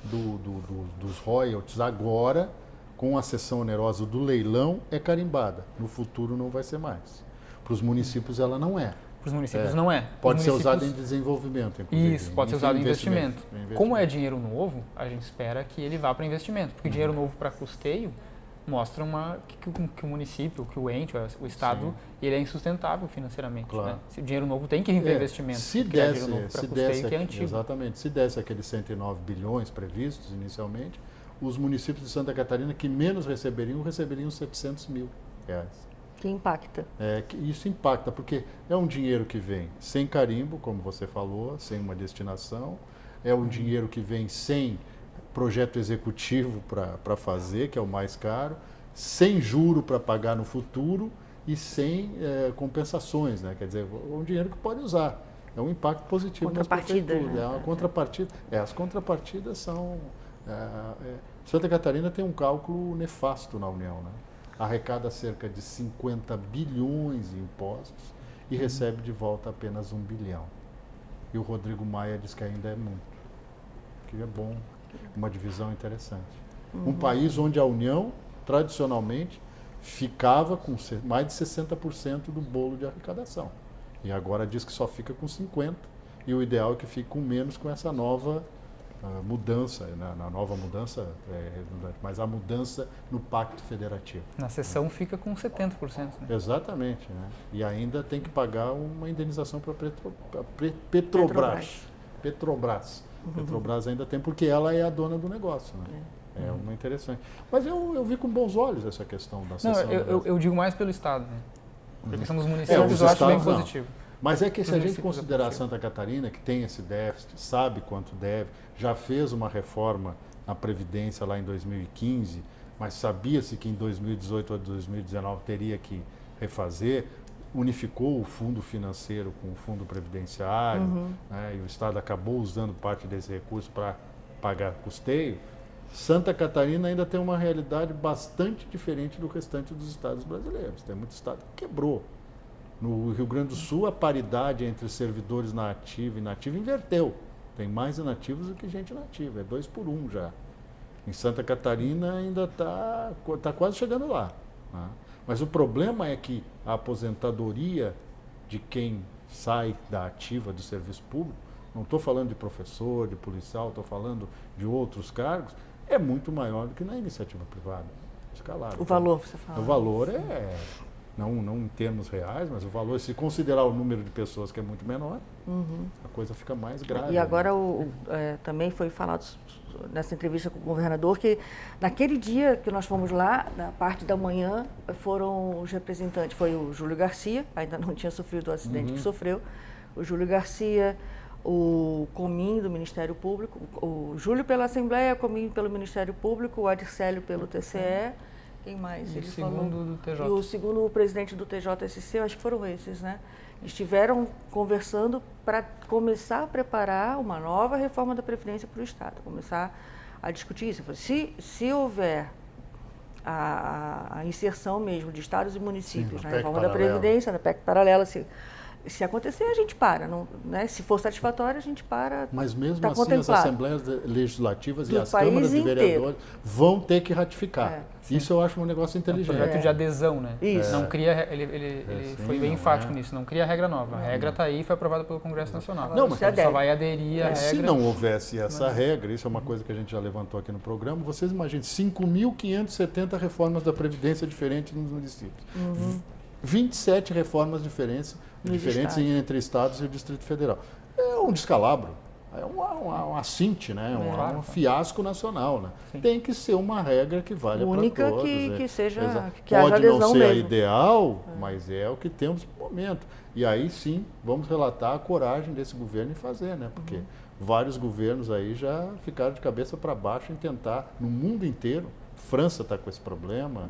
dos royalties agora, com a cessão onerosa do leilão, é carimbada. No futuro não vai ser mais. Para os municípios ela não é. Para os municípios não é. Pode ser usado em desenvolvimento, inclusive. Isso, pode ser usado em investimento. Como é dinheiro novo, a gente espera que ele vá para investimento, porque dinheiro novo para custeio mostra que o município, que o ente, o Estado, ele é insustentável financeiramente. Claro. Né? Se o dinheiro novo tem que ir para investimento. Se desse, dinheiro novo para custeio, que é antigo. Exatamente. Se desse aqueles 109 bilhões previstos inicialmente, os municípios de Santa Catarina que menos receberiam 700 mil reais. Que impacta. Isso impacta, porque é um dinheiro que vem sem carimbo, como você falou, sem uma destinação, é um dinheiro que vem sem projeto executivo para fazer, que é o mais caro, sem juro para pagar no futuro e sem compensações, né? Quer dizer, é um dinheiro que pode usar. É um impacto positivo nas prefeituras. Né? É uma contrapartida. As contrapartidas são... Santa Catarina tem um cálculo nefasto na União, né? Arrecada cerca de 50 bilhões em impostos e recebe de volta apenas 1 bilhão. E o Rodrigo Maia diz que ainda é muito. Que é bom. Uma divisão interessante. Um país onde a União, tradicionalmente, ficava com mais de 60% do bolo de arrecadação. E agora diz que só fica com 50%. E o ideal é que fique com menos com essa nova mudança. Na nova mudança, mas a mudança no Pacto Federativo. Na sessão fica com 70%. Né? Exatamente. Né? E ainda tem que pagar uma indenização para Petrobras. Petrobras ainda tem, porque ela é a dona do negócio. Né? É uma interessante. Mas eu vi com bons olhos essa questão da sessão. Eu digo mais pelo Estado. Né? Porque a questão dos municípios eu acho bem positivo. Mas é que se a gente considerar Santa Catarina, que tem esse déficit, sabe quanto deve, já fez uma reforma na Previdência lá em 2015, mas sabia-se que em 2018 ou 2019 teria que refazer, unificou o fundo financeiro com o fundo previdenciário, né, e o Estado acabou usando parte desse recurso para pagar custeio. Santa Catarina ainda tem uma realidade bastante diferente do restante dos estados brasileiros. Tem muito estado que quebrou. No Rio Grande do Sul, a paridade entre servidores na ativa e inativa inverteu. Tem mais inativos do que gente nativa, é 2 por 1 já. Em Santa Catarina ainda está quase chegando lá. Né? Mas o problema é que a aposentadoria de quem sai da ativa do serviço público, não estou falando de professor, de policial, estou falando de outros cargos, é muito maior do que na iniciativa privada. Escalado. O valor, você fala. O valor não em termos reais, mas o valor, se considerar o número de pessoas que é muito menor, a coisa fica mais grave. E agora também foi falado nessa entrevista com o governador que naquele dia que nós fomos lá, na parte da manhã, foram os representantes, foi o Júlio Garcia, ainda não tinha sofrido o acidente que sofreu, o Júlio Garcia, o Comim do Ministério Público, o Júlio pela Assembleia, o Comim pelo Ministério Público, o Adicélio pelo TCE, quem mais? E ele o segundo falou, do TJ. E o segundo o presidente do TJSC, eu acho que foram esses, né? Estiveram conversando para começar a preparar uma nova reforma da Previdência para o Estado, começar a discutir isso. Se houver a inserção mesmo de estados e municípios na reforma da Previdência, na PEC paralela, se acontecer, a gente para. Não, né? Se for satisfatório, a gente para. Mas mesmo assim, as assembleias legislativas e as câmaras de vereadores vão ter que ratificar. Isso eu acho um negócio inteligente. É um projeto de adesão, né? Isso. Não cria, ele foi bem enfático nisso, não cria regra nova. A regra está aí e foi aprovada pelo Congresso Nacional. Não, mas só vai aderir à regra. Se não houvesse essa regra, isso é uma coisa que a gente já levantou aqui no programa, vocês imaginem 5.570 reformas da Previdência diferentes nos municípios. 27 reformas diferentes entre estados e o Distrito Federal. É um descalabro, é um assinte, né? Um fiasco nacional. Né? Tem que ser uma regra que valha para todos. Única que seja, que pode haja não adesão ser mesmo. a ideal, mas é o que temos no momento. E aí sim, vamos relatar a coragem desse governo em fazer, né? Porque vários governos aí já ficaram de cabeça para baixo em tentar, no mundo inteiro, França está com esse problema,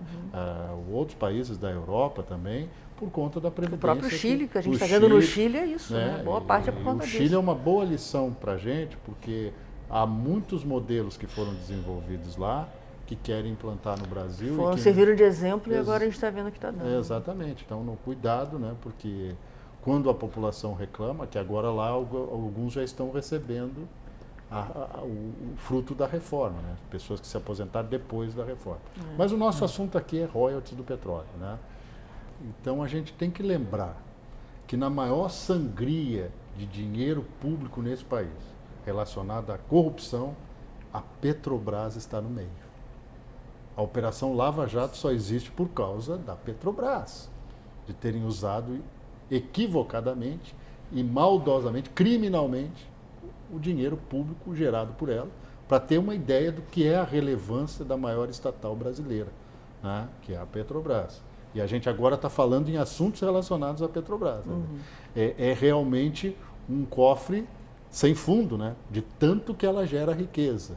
outros países da Europa também, por conta da Previdência. O próprio Chile, que a gente está vendo no Chile, é isso, né? Boa parte é por conta disso. O Chile é uma boa lição para a gente, porque há muitos modelos que foram desenvolvidos lá, que querem implantar no Brasil. Serviram de exemplo e agora a gente está vendo que está dando. Exatamente. Então, cuidado, né? Porque quando a população reclama, que agora lá alguns já estão recebendo o fruto da reforma, né? Pessoas que se aposentaram depois da reforma. Mas o nosso assunto aqui é royalties do petróleo, né? Então a gente tem que lembrar que na maior sangria de dinheiro público nesse país, relacionada à corrupção, a Petrobras está no meio. A Operação Lava Jato só existe por causa da Petrobras, de terem usado equivocadamente e maldosamente, criminalmente, o dinheiro público gerado por ela, para ter uma ideia do que é a relevância da maior estatal brasileira, né? Que é a Petrobras. E a gente agora está falando em assuntos relacionados à Petrobras. Né? É realmente um cofre sem fundo, né? De tanto que ela gera riqueza.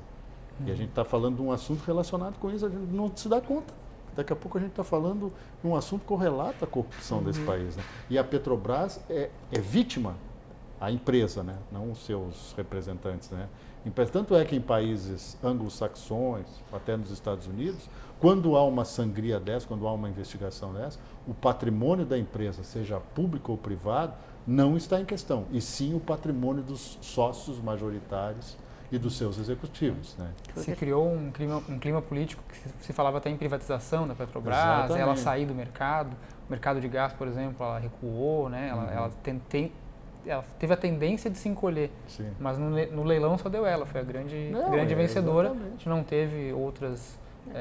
E a gente está falando de um assunto relacionado com isso, a gente não se dá conta. Daqui a pouco a gente está falando de um assunto correlato à corrupção desse país. Né? E a Petrobras é vítima, a empresa, né? Não os seus representantes. Né? Tanto é que em países anglo-saxões, até nos Estados Unidos, quando há uma sangria dessa, quando há uma investigação dessa, o patrimônio da empresa, seja público ou privado, não está em questão, e sim o patrimônio dos sócios majoritários e dos seus executivos. Né? Se criou um clima político que se falava até em privatização da Petrobras, Exatamente. Ela sair do mercado, o mercado de gás, por exemplo, ela recuou, né? Ela teve a tendência de se encolher, mas no leilão só deu ela, foi a grande vencedora. Exatamente. A gente não teve outras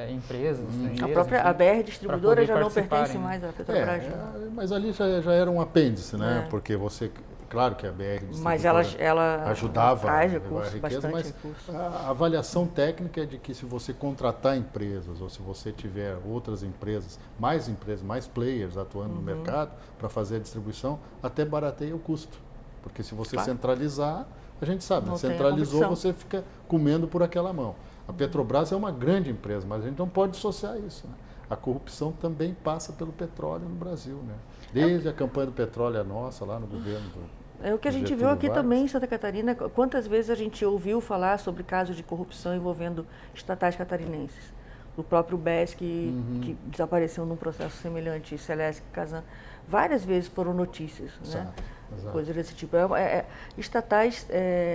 empresas estrangeiras. A própria BR Distribuidora já não pertence mais à Petrobras. Mas ali já era um apêndice, né? Porque você, claro que a BR Distribuidora mas ela ajudava traz a recursos, riqueza, bastante mas recursos. a avaliação técnica é de que se você contratar empresas ou se você tiver outras empresas, mais players atuando no mercado para fazer a distribuição, até barateia o custo. Porque se você centralizar, a gente sabe, não centralizou, você fica comendo por aquela mão. A Petrobras é uma grande empresa, mas a gente não pode dissociar isso. Né? A corrupção também passa pelo petróleo no Brasil. Né? Desde a campanha do petróleo nossa, lá no governo do É o que a gente viu aqui também em Santa Catarina. Quantas vezes a gente ouviu falar sobre casos de corrupção envolvendo estatais catarinenses? O próprio BES que desapareceu num processo semelhante, Celeste Kazan. Várias vezes foram notícias, né? coisas desse tipo. Estatais,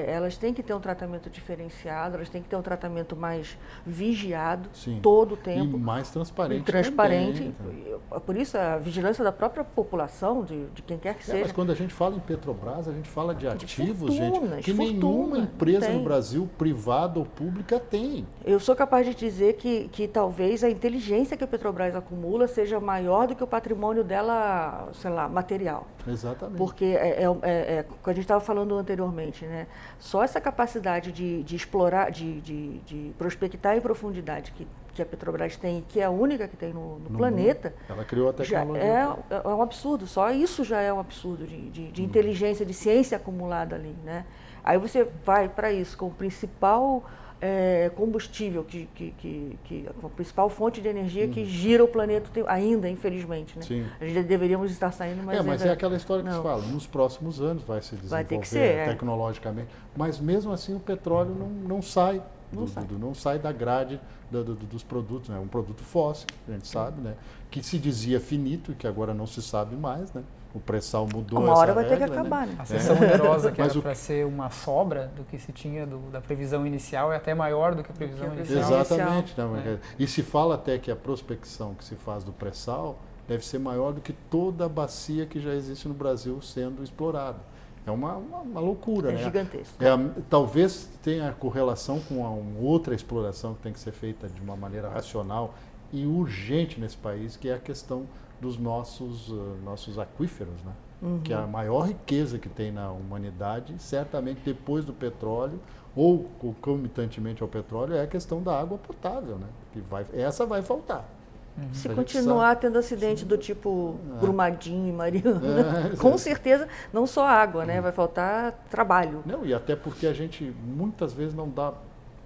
elas têm que ter um tratamento diferenciado, elas têm que ter um tratamento mais vigiado, todo o tempo. E mais transparente. Transparente. Também. Por isso, a vigilância da própria população, de quem quer que seja. Mas quando a gente fala em Petrobras, a gente fala de ativos, que fortunas, nenhuma empresa no Brasil, privada ou pública, tem. Eu sou capaz de dizer que talvez a inteligência que a Petrobras acumula seja maior do que o patrimônio dela, sei lá, material. Exatamente. Porque o que a gente estava falando anteriormente, né? Só essa capacidade de explorar, de prospectar em profundidade que a Petrobras tem, que é a única que tem no planeta. Ela criou a tecnologia. É um absurdo, só isso já é um absurdo de inteligência, de ciência acumulada ali, né? Aí você vai para isso com o principal combustível, a principal fonte de energia que gira o planeta ainda, infelizmente, né? Sim. A gente deveríamos estar saindo, mas... Mas é aquela história que se fala, nos próximos anos vai se desenvolver ter que ser, tecnologicamente, mas mesmo assim o petróleo não sai. Não sai da grade dos produtos, né? É um produto fóssil, a gente sabe, né? Que se dizia finito e que agora não se sabe mais, né? O pré-sal mudou. Uma hora vai ter que acabar, né? A seção onerosa, que era para ser uma sobra do que se tinha da previsão inicial, é até maior do que a previsão inicial. Exatamente. E se fala até que a prospecção que se faz do pré-sal deve ser maior do que toda a bacia que já existe no Brasil sendo explorada. É uma loucura, né? Gigantesco. Talvez tenha correlação com uma outra exploração que tem que ser feita de uma maneira racional e urgente nesse país, que é a questão dos nossos aquíferos, né? Que é a maior riqueza que tem na humanidade, certamente depois do petróleo, ou concomitantemente ao petróleo, é a questão da água potável, né? Essa vai faltar. Se continuar tendo acidente do tipo Brumadinho e Mariana, com certeza, não só água, né? Vai faltar trabalho. Não, e até porque a gente muitas vezes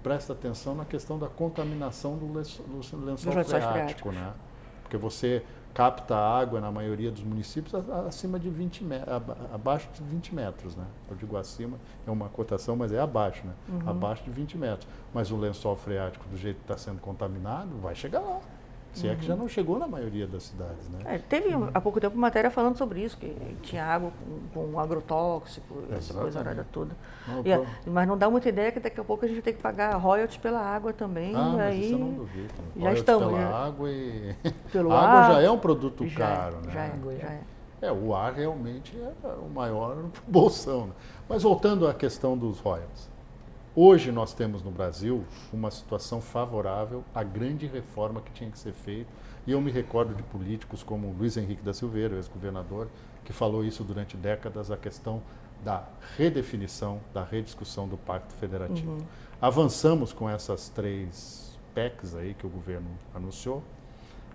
presta atenção na questão da contaminação do lençol freático, né? Porque você capta água na maioria dos municípios acima de 20 metros, abaixo de 20 metros, né? Eu digo acima, é uma cotação, mas é abaixo, né? Abaixo de 20 metros. Mas o lençol freático, do jeito que está sendo contaminado, vai chegar lá. Se é que já não chegou na maioria das cidades, né? Teve há pouco tempo uma matéria falando sobre isso, que tinha água com agrotóxico, essa coisa arada toda. Mas não dá muita ideia que daqui a pouco a gente vai ter que pagar royalties pela água também. Mas aí isso eu não duvido. Já estamos. Pela água e... Pelo a água já é um produto caro, né? Já é. O ar realmente é o maior bolsão. Né? Mas voltando à questão dos royalties. Hoje nós temos no Brasil uma situação favorável à grande reforma que tinha que ser feita. E eu me recordo de políticos como Luiz Henrique da Silveira, ex-governador, que falou isso durante décadas, a questão da redefinição, da rediscussão do Pacto Federativo. Avançamos com essas 3 PECs aí que o governo anunciou.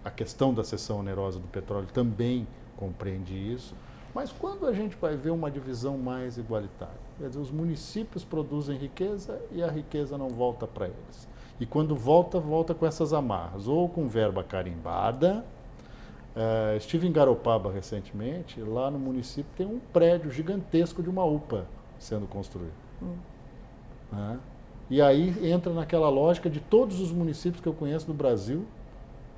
A questão da cessão onerosa do petróleo também compreende isso. Mas quando a gente vai ver uma divisão mais igualitária? Quer dizer, os municípios produzem riqueza e a riqueza não volta para eles. E quando volta com essas amarras, ou com verba carimbada. Estive em Garopaba recentemente, lá no município tem um prédio gigantesco de uma UPA sendo construído. E aí entra naquela lógica de todos os municípios que eu conheço no Brasil.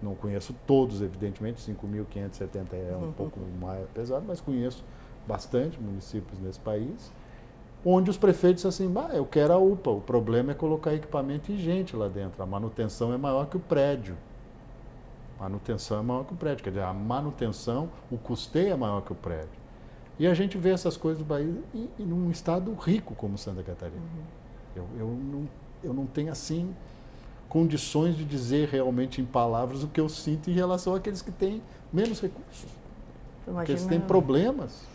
Não conheço todos, evidentemente, 5.570 é um pouco mais pesado, mas conheço bastante municípios nesse país, onde os prefeitos assim, eu quero a UPA, o problema é colocar equipamento e gente lá dentro, a manutenção é maior que o prédio. Quer dizer, a manutenção, o custeio é maior que o prédio. E a gente vê essas coisas no país e num estado rico como Santa Catarina. Eu não tenho assim condições de dizer realmente em palavras o que eu sinto em relação àqueles que têm menos recursos. Porque eles têm problemas.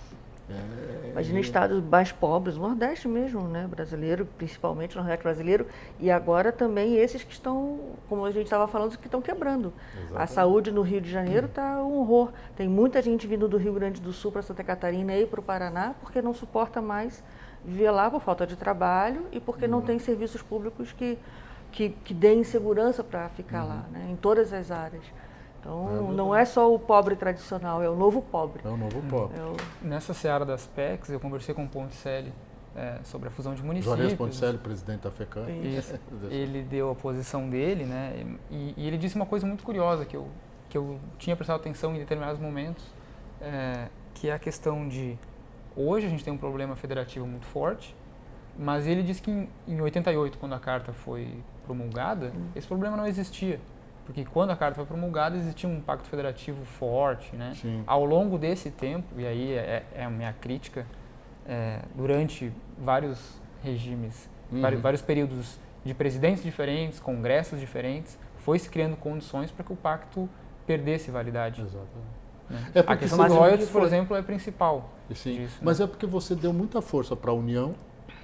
Imagina estados mais pobres, o Nordeste mesmo, né, brasileiro, principalmente o Nordeste brasileiro, e agora também esses que estão, como a gente estava falando, que estão quebrando. Exatamente. A saúde no Rio de Janeiro está um horror. Tem muita gente vindo do Rio Grande do Sul para Santa Catarina e para o Paraná porque não suporta mais viver lá por falta de trabalho e porque não tem serviços públicos que deem segurança para ficar lá, né, em todas as áreas. Então, não é só o pobre tradicional, é o novo pobre. É o novo pobre. Nessa seara das PECs, eu conversei com o Ponticelli sobre a fusão de municípios. Juarez Ponticelli, presidente da FECAM. Ele deu a posição dele, né, e ele disse uma coisa muito curiosa que eu tinha prestado atenção em determinados momentos, que é a questão de Hoje a gente tem um problema federativo muito forte, mas ele disse que em 88, quando a carta foi promulgada, esse problema não existia. Porque quando a carta foi promulgada, existia um pacto federativo forte, né? Sim. Ao longo desse tempo, e aí é a minha crítica, durante vários regimes, vários períodos de presidentes diferentes, congressos diferentes, foi se criando condições para que o pacto perdesse validade. Exatamente. Né? A questão dos royalties, por exemplo, é principal. Sim, disso, mas né? é porque você deu muita força para a União,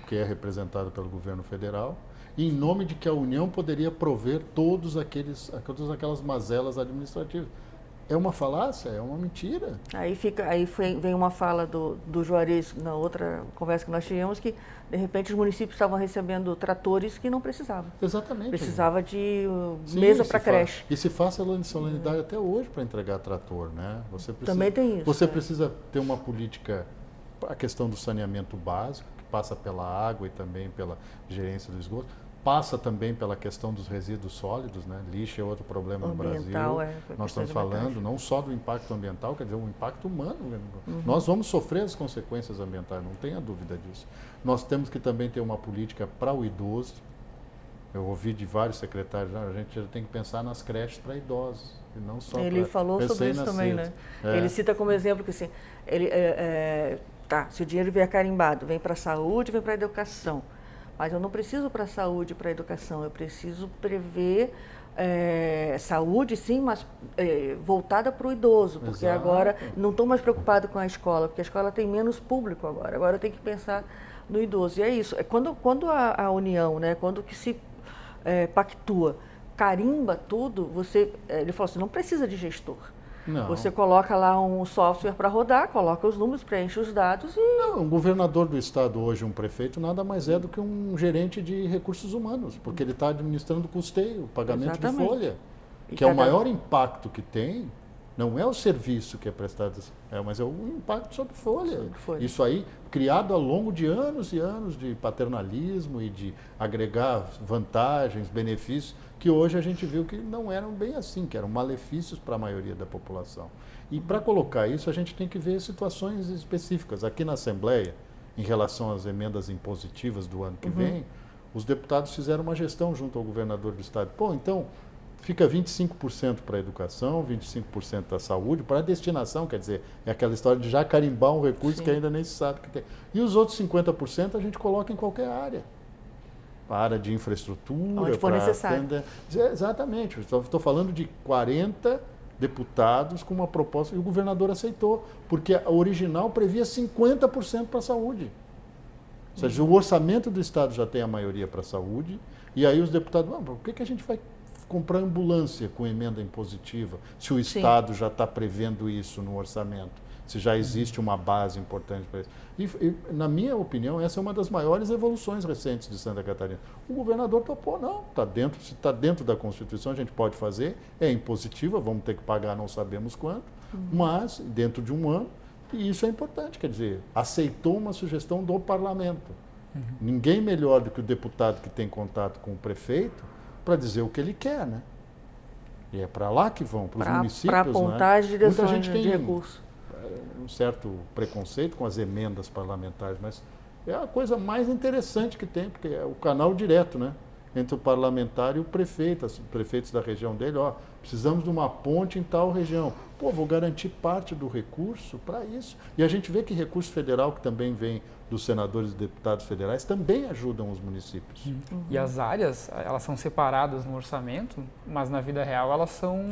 que é representada pelo governo federal, em nome de que a União poderia prover todas aquelas mazelas administrativas. É uma falácia, é uma mentira. Vem uma fala do Juarez na outra conversa que nós tivemos, que de repente os municípios estavam recebendo tratores que não precisavam. Exatamente. Precisava de mesa para creche. E se faz a solenidade até hoje para entregar trator, né? Também tem isso. Você precisa ter uma política, a questão do saneamento básico, que passa pela água e também pela gerência do esgoto. Passa também pela questão dos resíduos sólidos, né? Lixo é outro problema no Brasil. Nós estamos falando não só do impacto ambiental, quer dizer, o impacto humano. Nós vamos sofrer as consequências ambientais, não tenha dúvida disso. Nós temos que também ter uma política para o idoso. Eu ouvi de vários secretários, a gente já tem que pensar nas creches para idosos, e não só para Ele falou sobre isso também, né? Ele cita como exemplo que assim, se o dinheiro vier carimbado, vem para a saúde, vem para a educação. Mas eu não preciso para a saúde e para a educação, eu preciso prever saúde, sim, mas voltada para o idoso, porque agora não estou mais preocupado com a escola, porque a escola tem menos público agora eu tenho que pensar no idoso. E é isso, quando a União, né, quando que se pactua, carimba tudo, ele falou assim, não precisa de gestor. Não. Você coloca lá um software para rodar, coloca os números, preenche os dados e... Não, um governador do estado hoje, um prefeito, nada mais é do que um gerente de recursos humanos, porque ele está administrando o custeio, o pagamento de folha, que é o maior impacto que tem. Não é o serviço que é prestado, mas é o impacto sobre folha. Isso aí, criado ao longo de anos e anos de paternalismo e de agregar vantagens, benefícios, que hoje a gente viu que não eram bem assim, que eram malefícios para a maioria da população. E para colocar isso, a gente tem que ver situações específicas. Aqui na Assembleia, em relação às emendas impositivas do ano que vem, os deputados fizeram uma gestão junto ao governador do estado. Então, fica 25% para a educação, 25% da saúde, para a destinação, quer dizer, é aquela história de já carimbar um recurso que ainda nem se sabe que tem. E os outros 50% a gente coloca em qualquer área. Para a área de infraestrutura. Onde for necessário. Exatamente. Estou falando de 40 deputados com uma proposta, e o governador aceitou, porque a original previa 50% para a saúde. Ou seja, o orçamento do Estado já tem a maioria para a saúde, e aí os deputados, por que a gente vai comprar ambulância com emenda impositiva, se o Estado já está prevendo isso no orçamento, se já existe uma base importante para isso. E, na minha opinião, essa é uma das maiores evoluções recentes de Santa Catarina. O governador topou, não, se está dentro da Constituição, a gente pode fazer, é impositiva, vamos ter que pagar não sabemos quanto, mas dentro de um ano, e isso é importante, quer dizer, aceitou uma sugestão do parlamento. Ninguém melhor do que o deputado que tem contato com o prefeito para dizer o que ele quer, né? E é para lá que vão, para os municípios. Para apontar as direções. Muita gente tem recurso. Um certo preconceito com as emendas parlamentares, mas é a coisa mais interessante que tem, porque é o canal direto, né? Entre o parlamentar e o prefeito, os prefeitos da região dele, precisamos de uma ponte em tal região. Vou garantir parte do recurso para isso. E a gente vê que recurso federal, que também vem dos senadores e deputados federais, também ajudam os municípios. E as áreas, elas são separadas no orçamento, mas na vida real elas são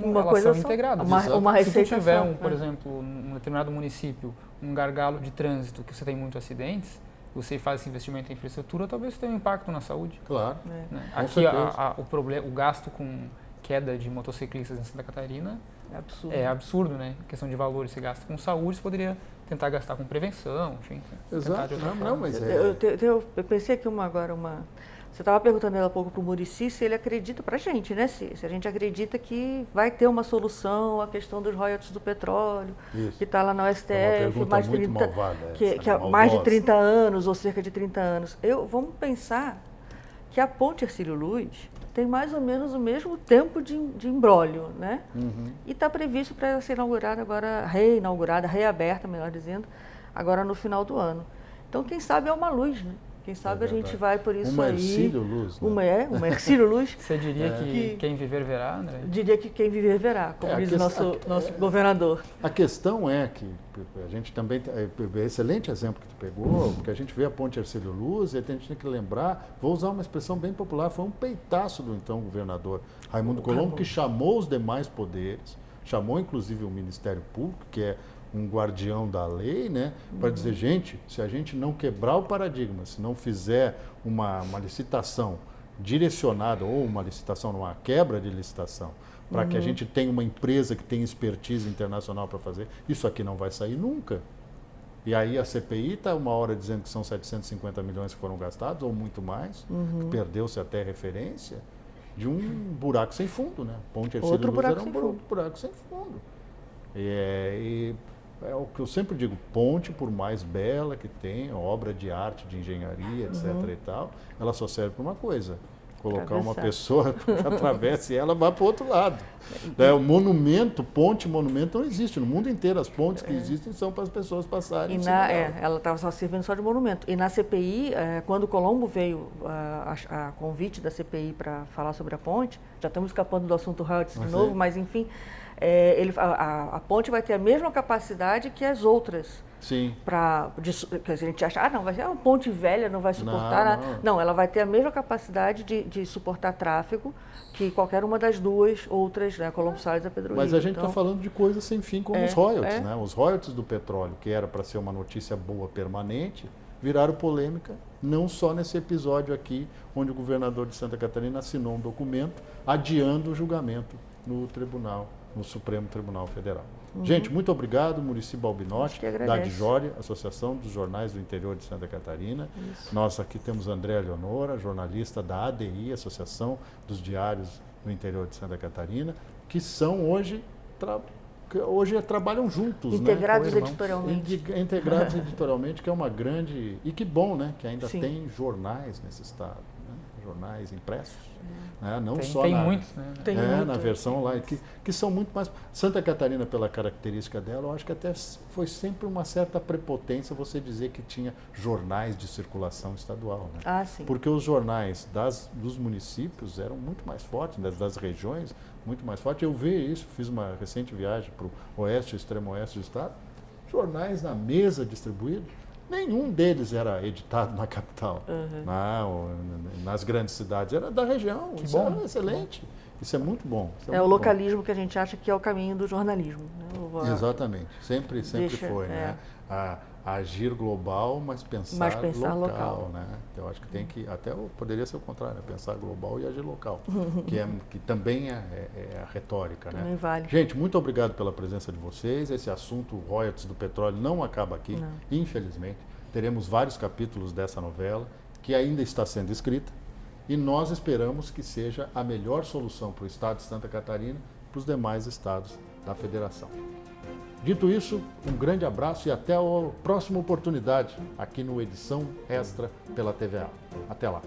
integradas. Se tu tiver, por exemplo, num determinado município, um gargalo de trânsito, que você tem muitos acidentes, você faz esse investimento em infraestrutura, talvez tenha um impacto na saúde. Claro. Né? Aqui o gasto com queda de motociclistas em Santa Catarina é absurdo, né? Em questão de valor, você gasta com saúde, você poderia tentar gastar com prevenção, enfim. Exato. Eu pensei aqui você estava perguntando há pouco para o Muricy se ele acredita, para a gente, né? Se a gente acredita que vai ter uma solução à questão dos royalties do petróleo, que está lá no STF, há mais de 30 anos, ou cerca de 30 anos. Vamos pensar que a Ponte Hercílio Luz tem mais ou menos o mesmo tempo de imbróglio, né? E está previsto para ser inaugurada agora, reaberta, melhor dizendo, agora no final do ano. Então, quem sabe é uma luz, né? Quem sabe a gente vai por isso aí. Ercílio Luz, né? Uma Ercílio Luz. Você diria que quem viver verá, André? Diria que quem viver verá, como diz o nosso governador. A questão é que a gente também, excelente exemplo que tu pegou, porque a gente vê a ponte Ercílio Luz e a gente tem que lembrar, vou usar uma expressão bem popular, foi um peitaço do então governador Raimundo Colombo, que chamou os demais poderes, chamou inclusive o Ministério Público, que é um guardião da lei, né, para dizer, gente, se a gente não quebrar o paradigma, se não fizer uma licitação direcionada, ou uma licitação, uma quebra de licitação, para que a gente tenha uma empresa que tenha expertise internacional para fazer, isso aqui não vai sair nunca. E aí a CPI está uma hora dizendo que são 750 milhões que foram gastados, ou muito mais, que perdeu-se até referência, de um buraco sem fundo, né? Ponte Ercílio Luz era um buraco sem fundo. E é o que eu sempre digo, ponte, por mais bela que tenha, obra de arte, de engenharia, etc. e tal, ela só serve para uma coisa, colocar uma pessoa que atravesse ela, vai para o outro lado. O monumento, ponte, monumento não existe. No mundo inteiro as pontes que existem são para as pessoas passarem. Ela estava só servindo só de monumento. E na CPI, quando o Colombo veio a convite da CPI para falar sobre a ponte, já estamos escapando do assunto royalties de novo, mas enfim, a ponte vai ter a mesma capacidade que as outras. Sim. Que a gente acha, vai ser uma ponte velha, não vai suportar. Não, ela vai ter a mesma capacidade de suportar tráfego que qualquer uma das duas outras, né, Colombo Salles e a Pedro Mas a gente está falando de coisas sem fim, como os royalties, né? Os royalties do petróleo, que era para ser uma notícia boa permanente, viraram polêmica, não só nesse episódio aqui, onde o governador de Santa Catarina assinou um documento adiando o julgamento no Supremo Tribunal Federal. Gente, muito obrigado, Muricy Balbinotti, da Adjore, Associação dos Jornais do Interior de Santa Catarina. Isso. Nós aqui temos Andréa Leonora, jornalista da ADI, Associação dos Diários do Interior de Santa Catarina, que são hoje trabalham juntos, integrados, né? Editorialmente. Integrados editorialmente, que é uma grande... E que bom, né? Que ainda tem jornais nesse estado, né? Jornais impressos. Não só muitos, né? Na versão online, que são muito mais... Santa Catarina, pela característica dela, eu acho que até foi sempre uma certa prepotência você dizer que tinha jornais de circulação estadual. Né? Sim. Porque os jornais dos municípios eram muito mais fortes, das regiões, muito mais fortes. Eu vi isso, fiz uma recente viagem para o oeste, extremo oeste do estado, jornais na mesa distribuídos. Nenhum deles era editado na capital, nas grandes cidades. Era da região. Isso é excelente. Isso é muito bom. O localismo que a gente acha que é o caminho do jornalismo. Né? Exatamente. Sempre foi. Né? Agir global, mas pensar local. Né? Eu acho que tem que... Até poderia ser o contrário, né? Pensar global e agir local. que também é a retórica. Né? Também vale. Gente, muito obrigado pela presença de vocês. Esse assunto, royalties do petróleo, não acaba aqui, infelizmente. Teremos vários capítulos dessa novela, que ainda está sendo escrita, e nós esperamos que seja a melhor solução para o estado de Santa Catarina e para os demais estados da federação. Dito isso, um grande abraço e até a próxima oportunidade aqui no Edição Extra pela TVA. Até lá.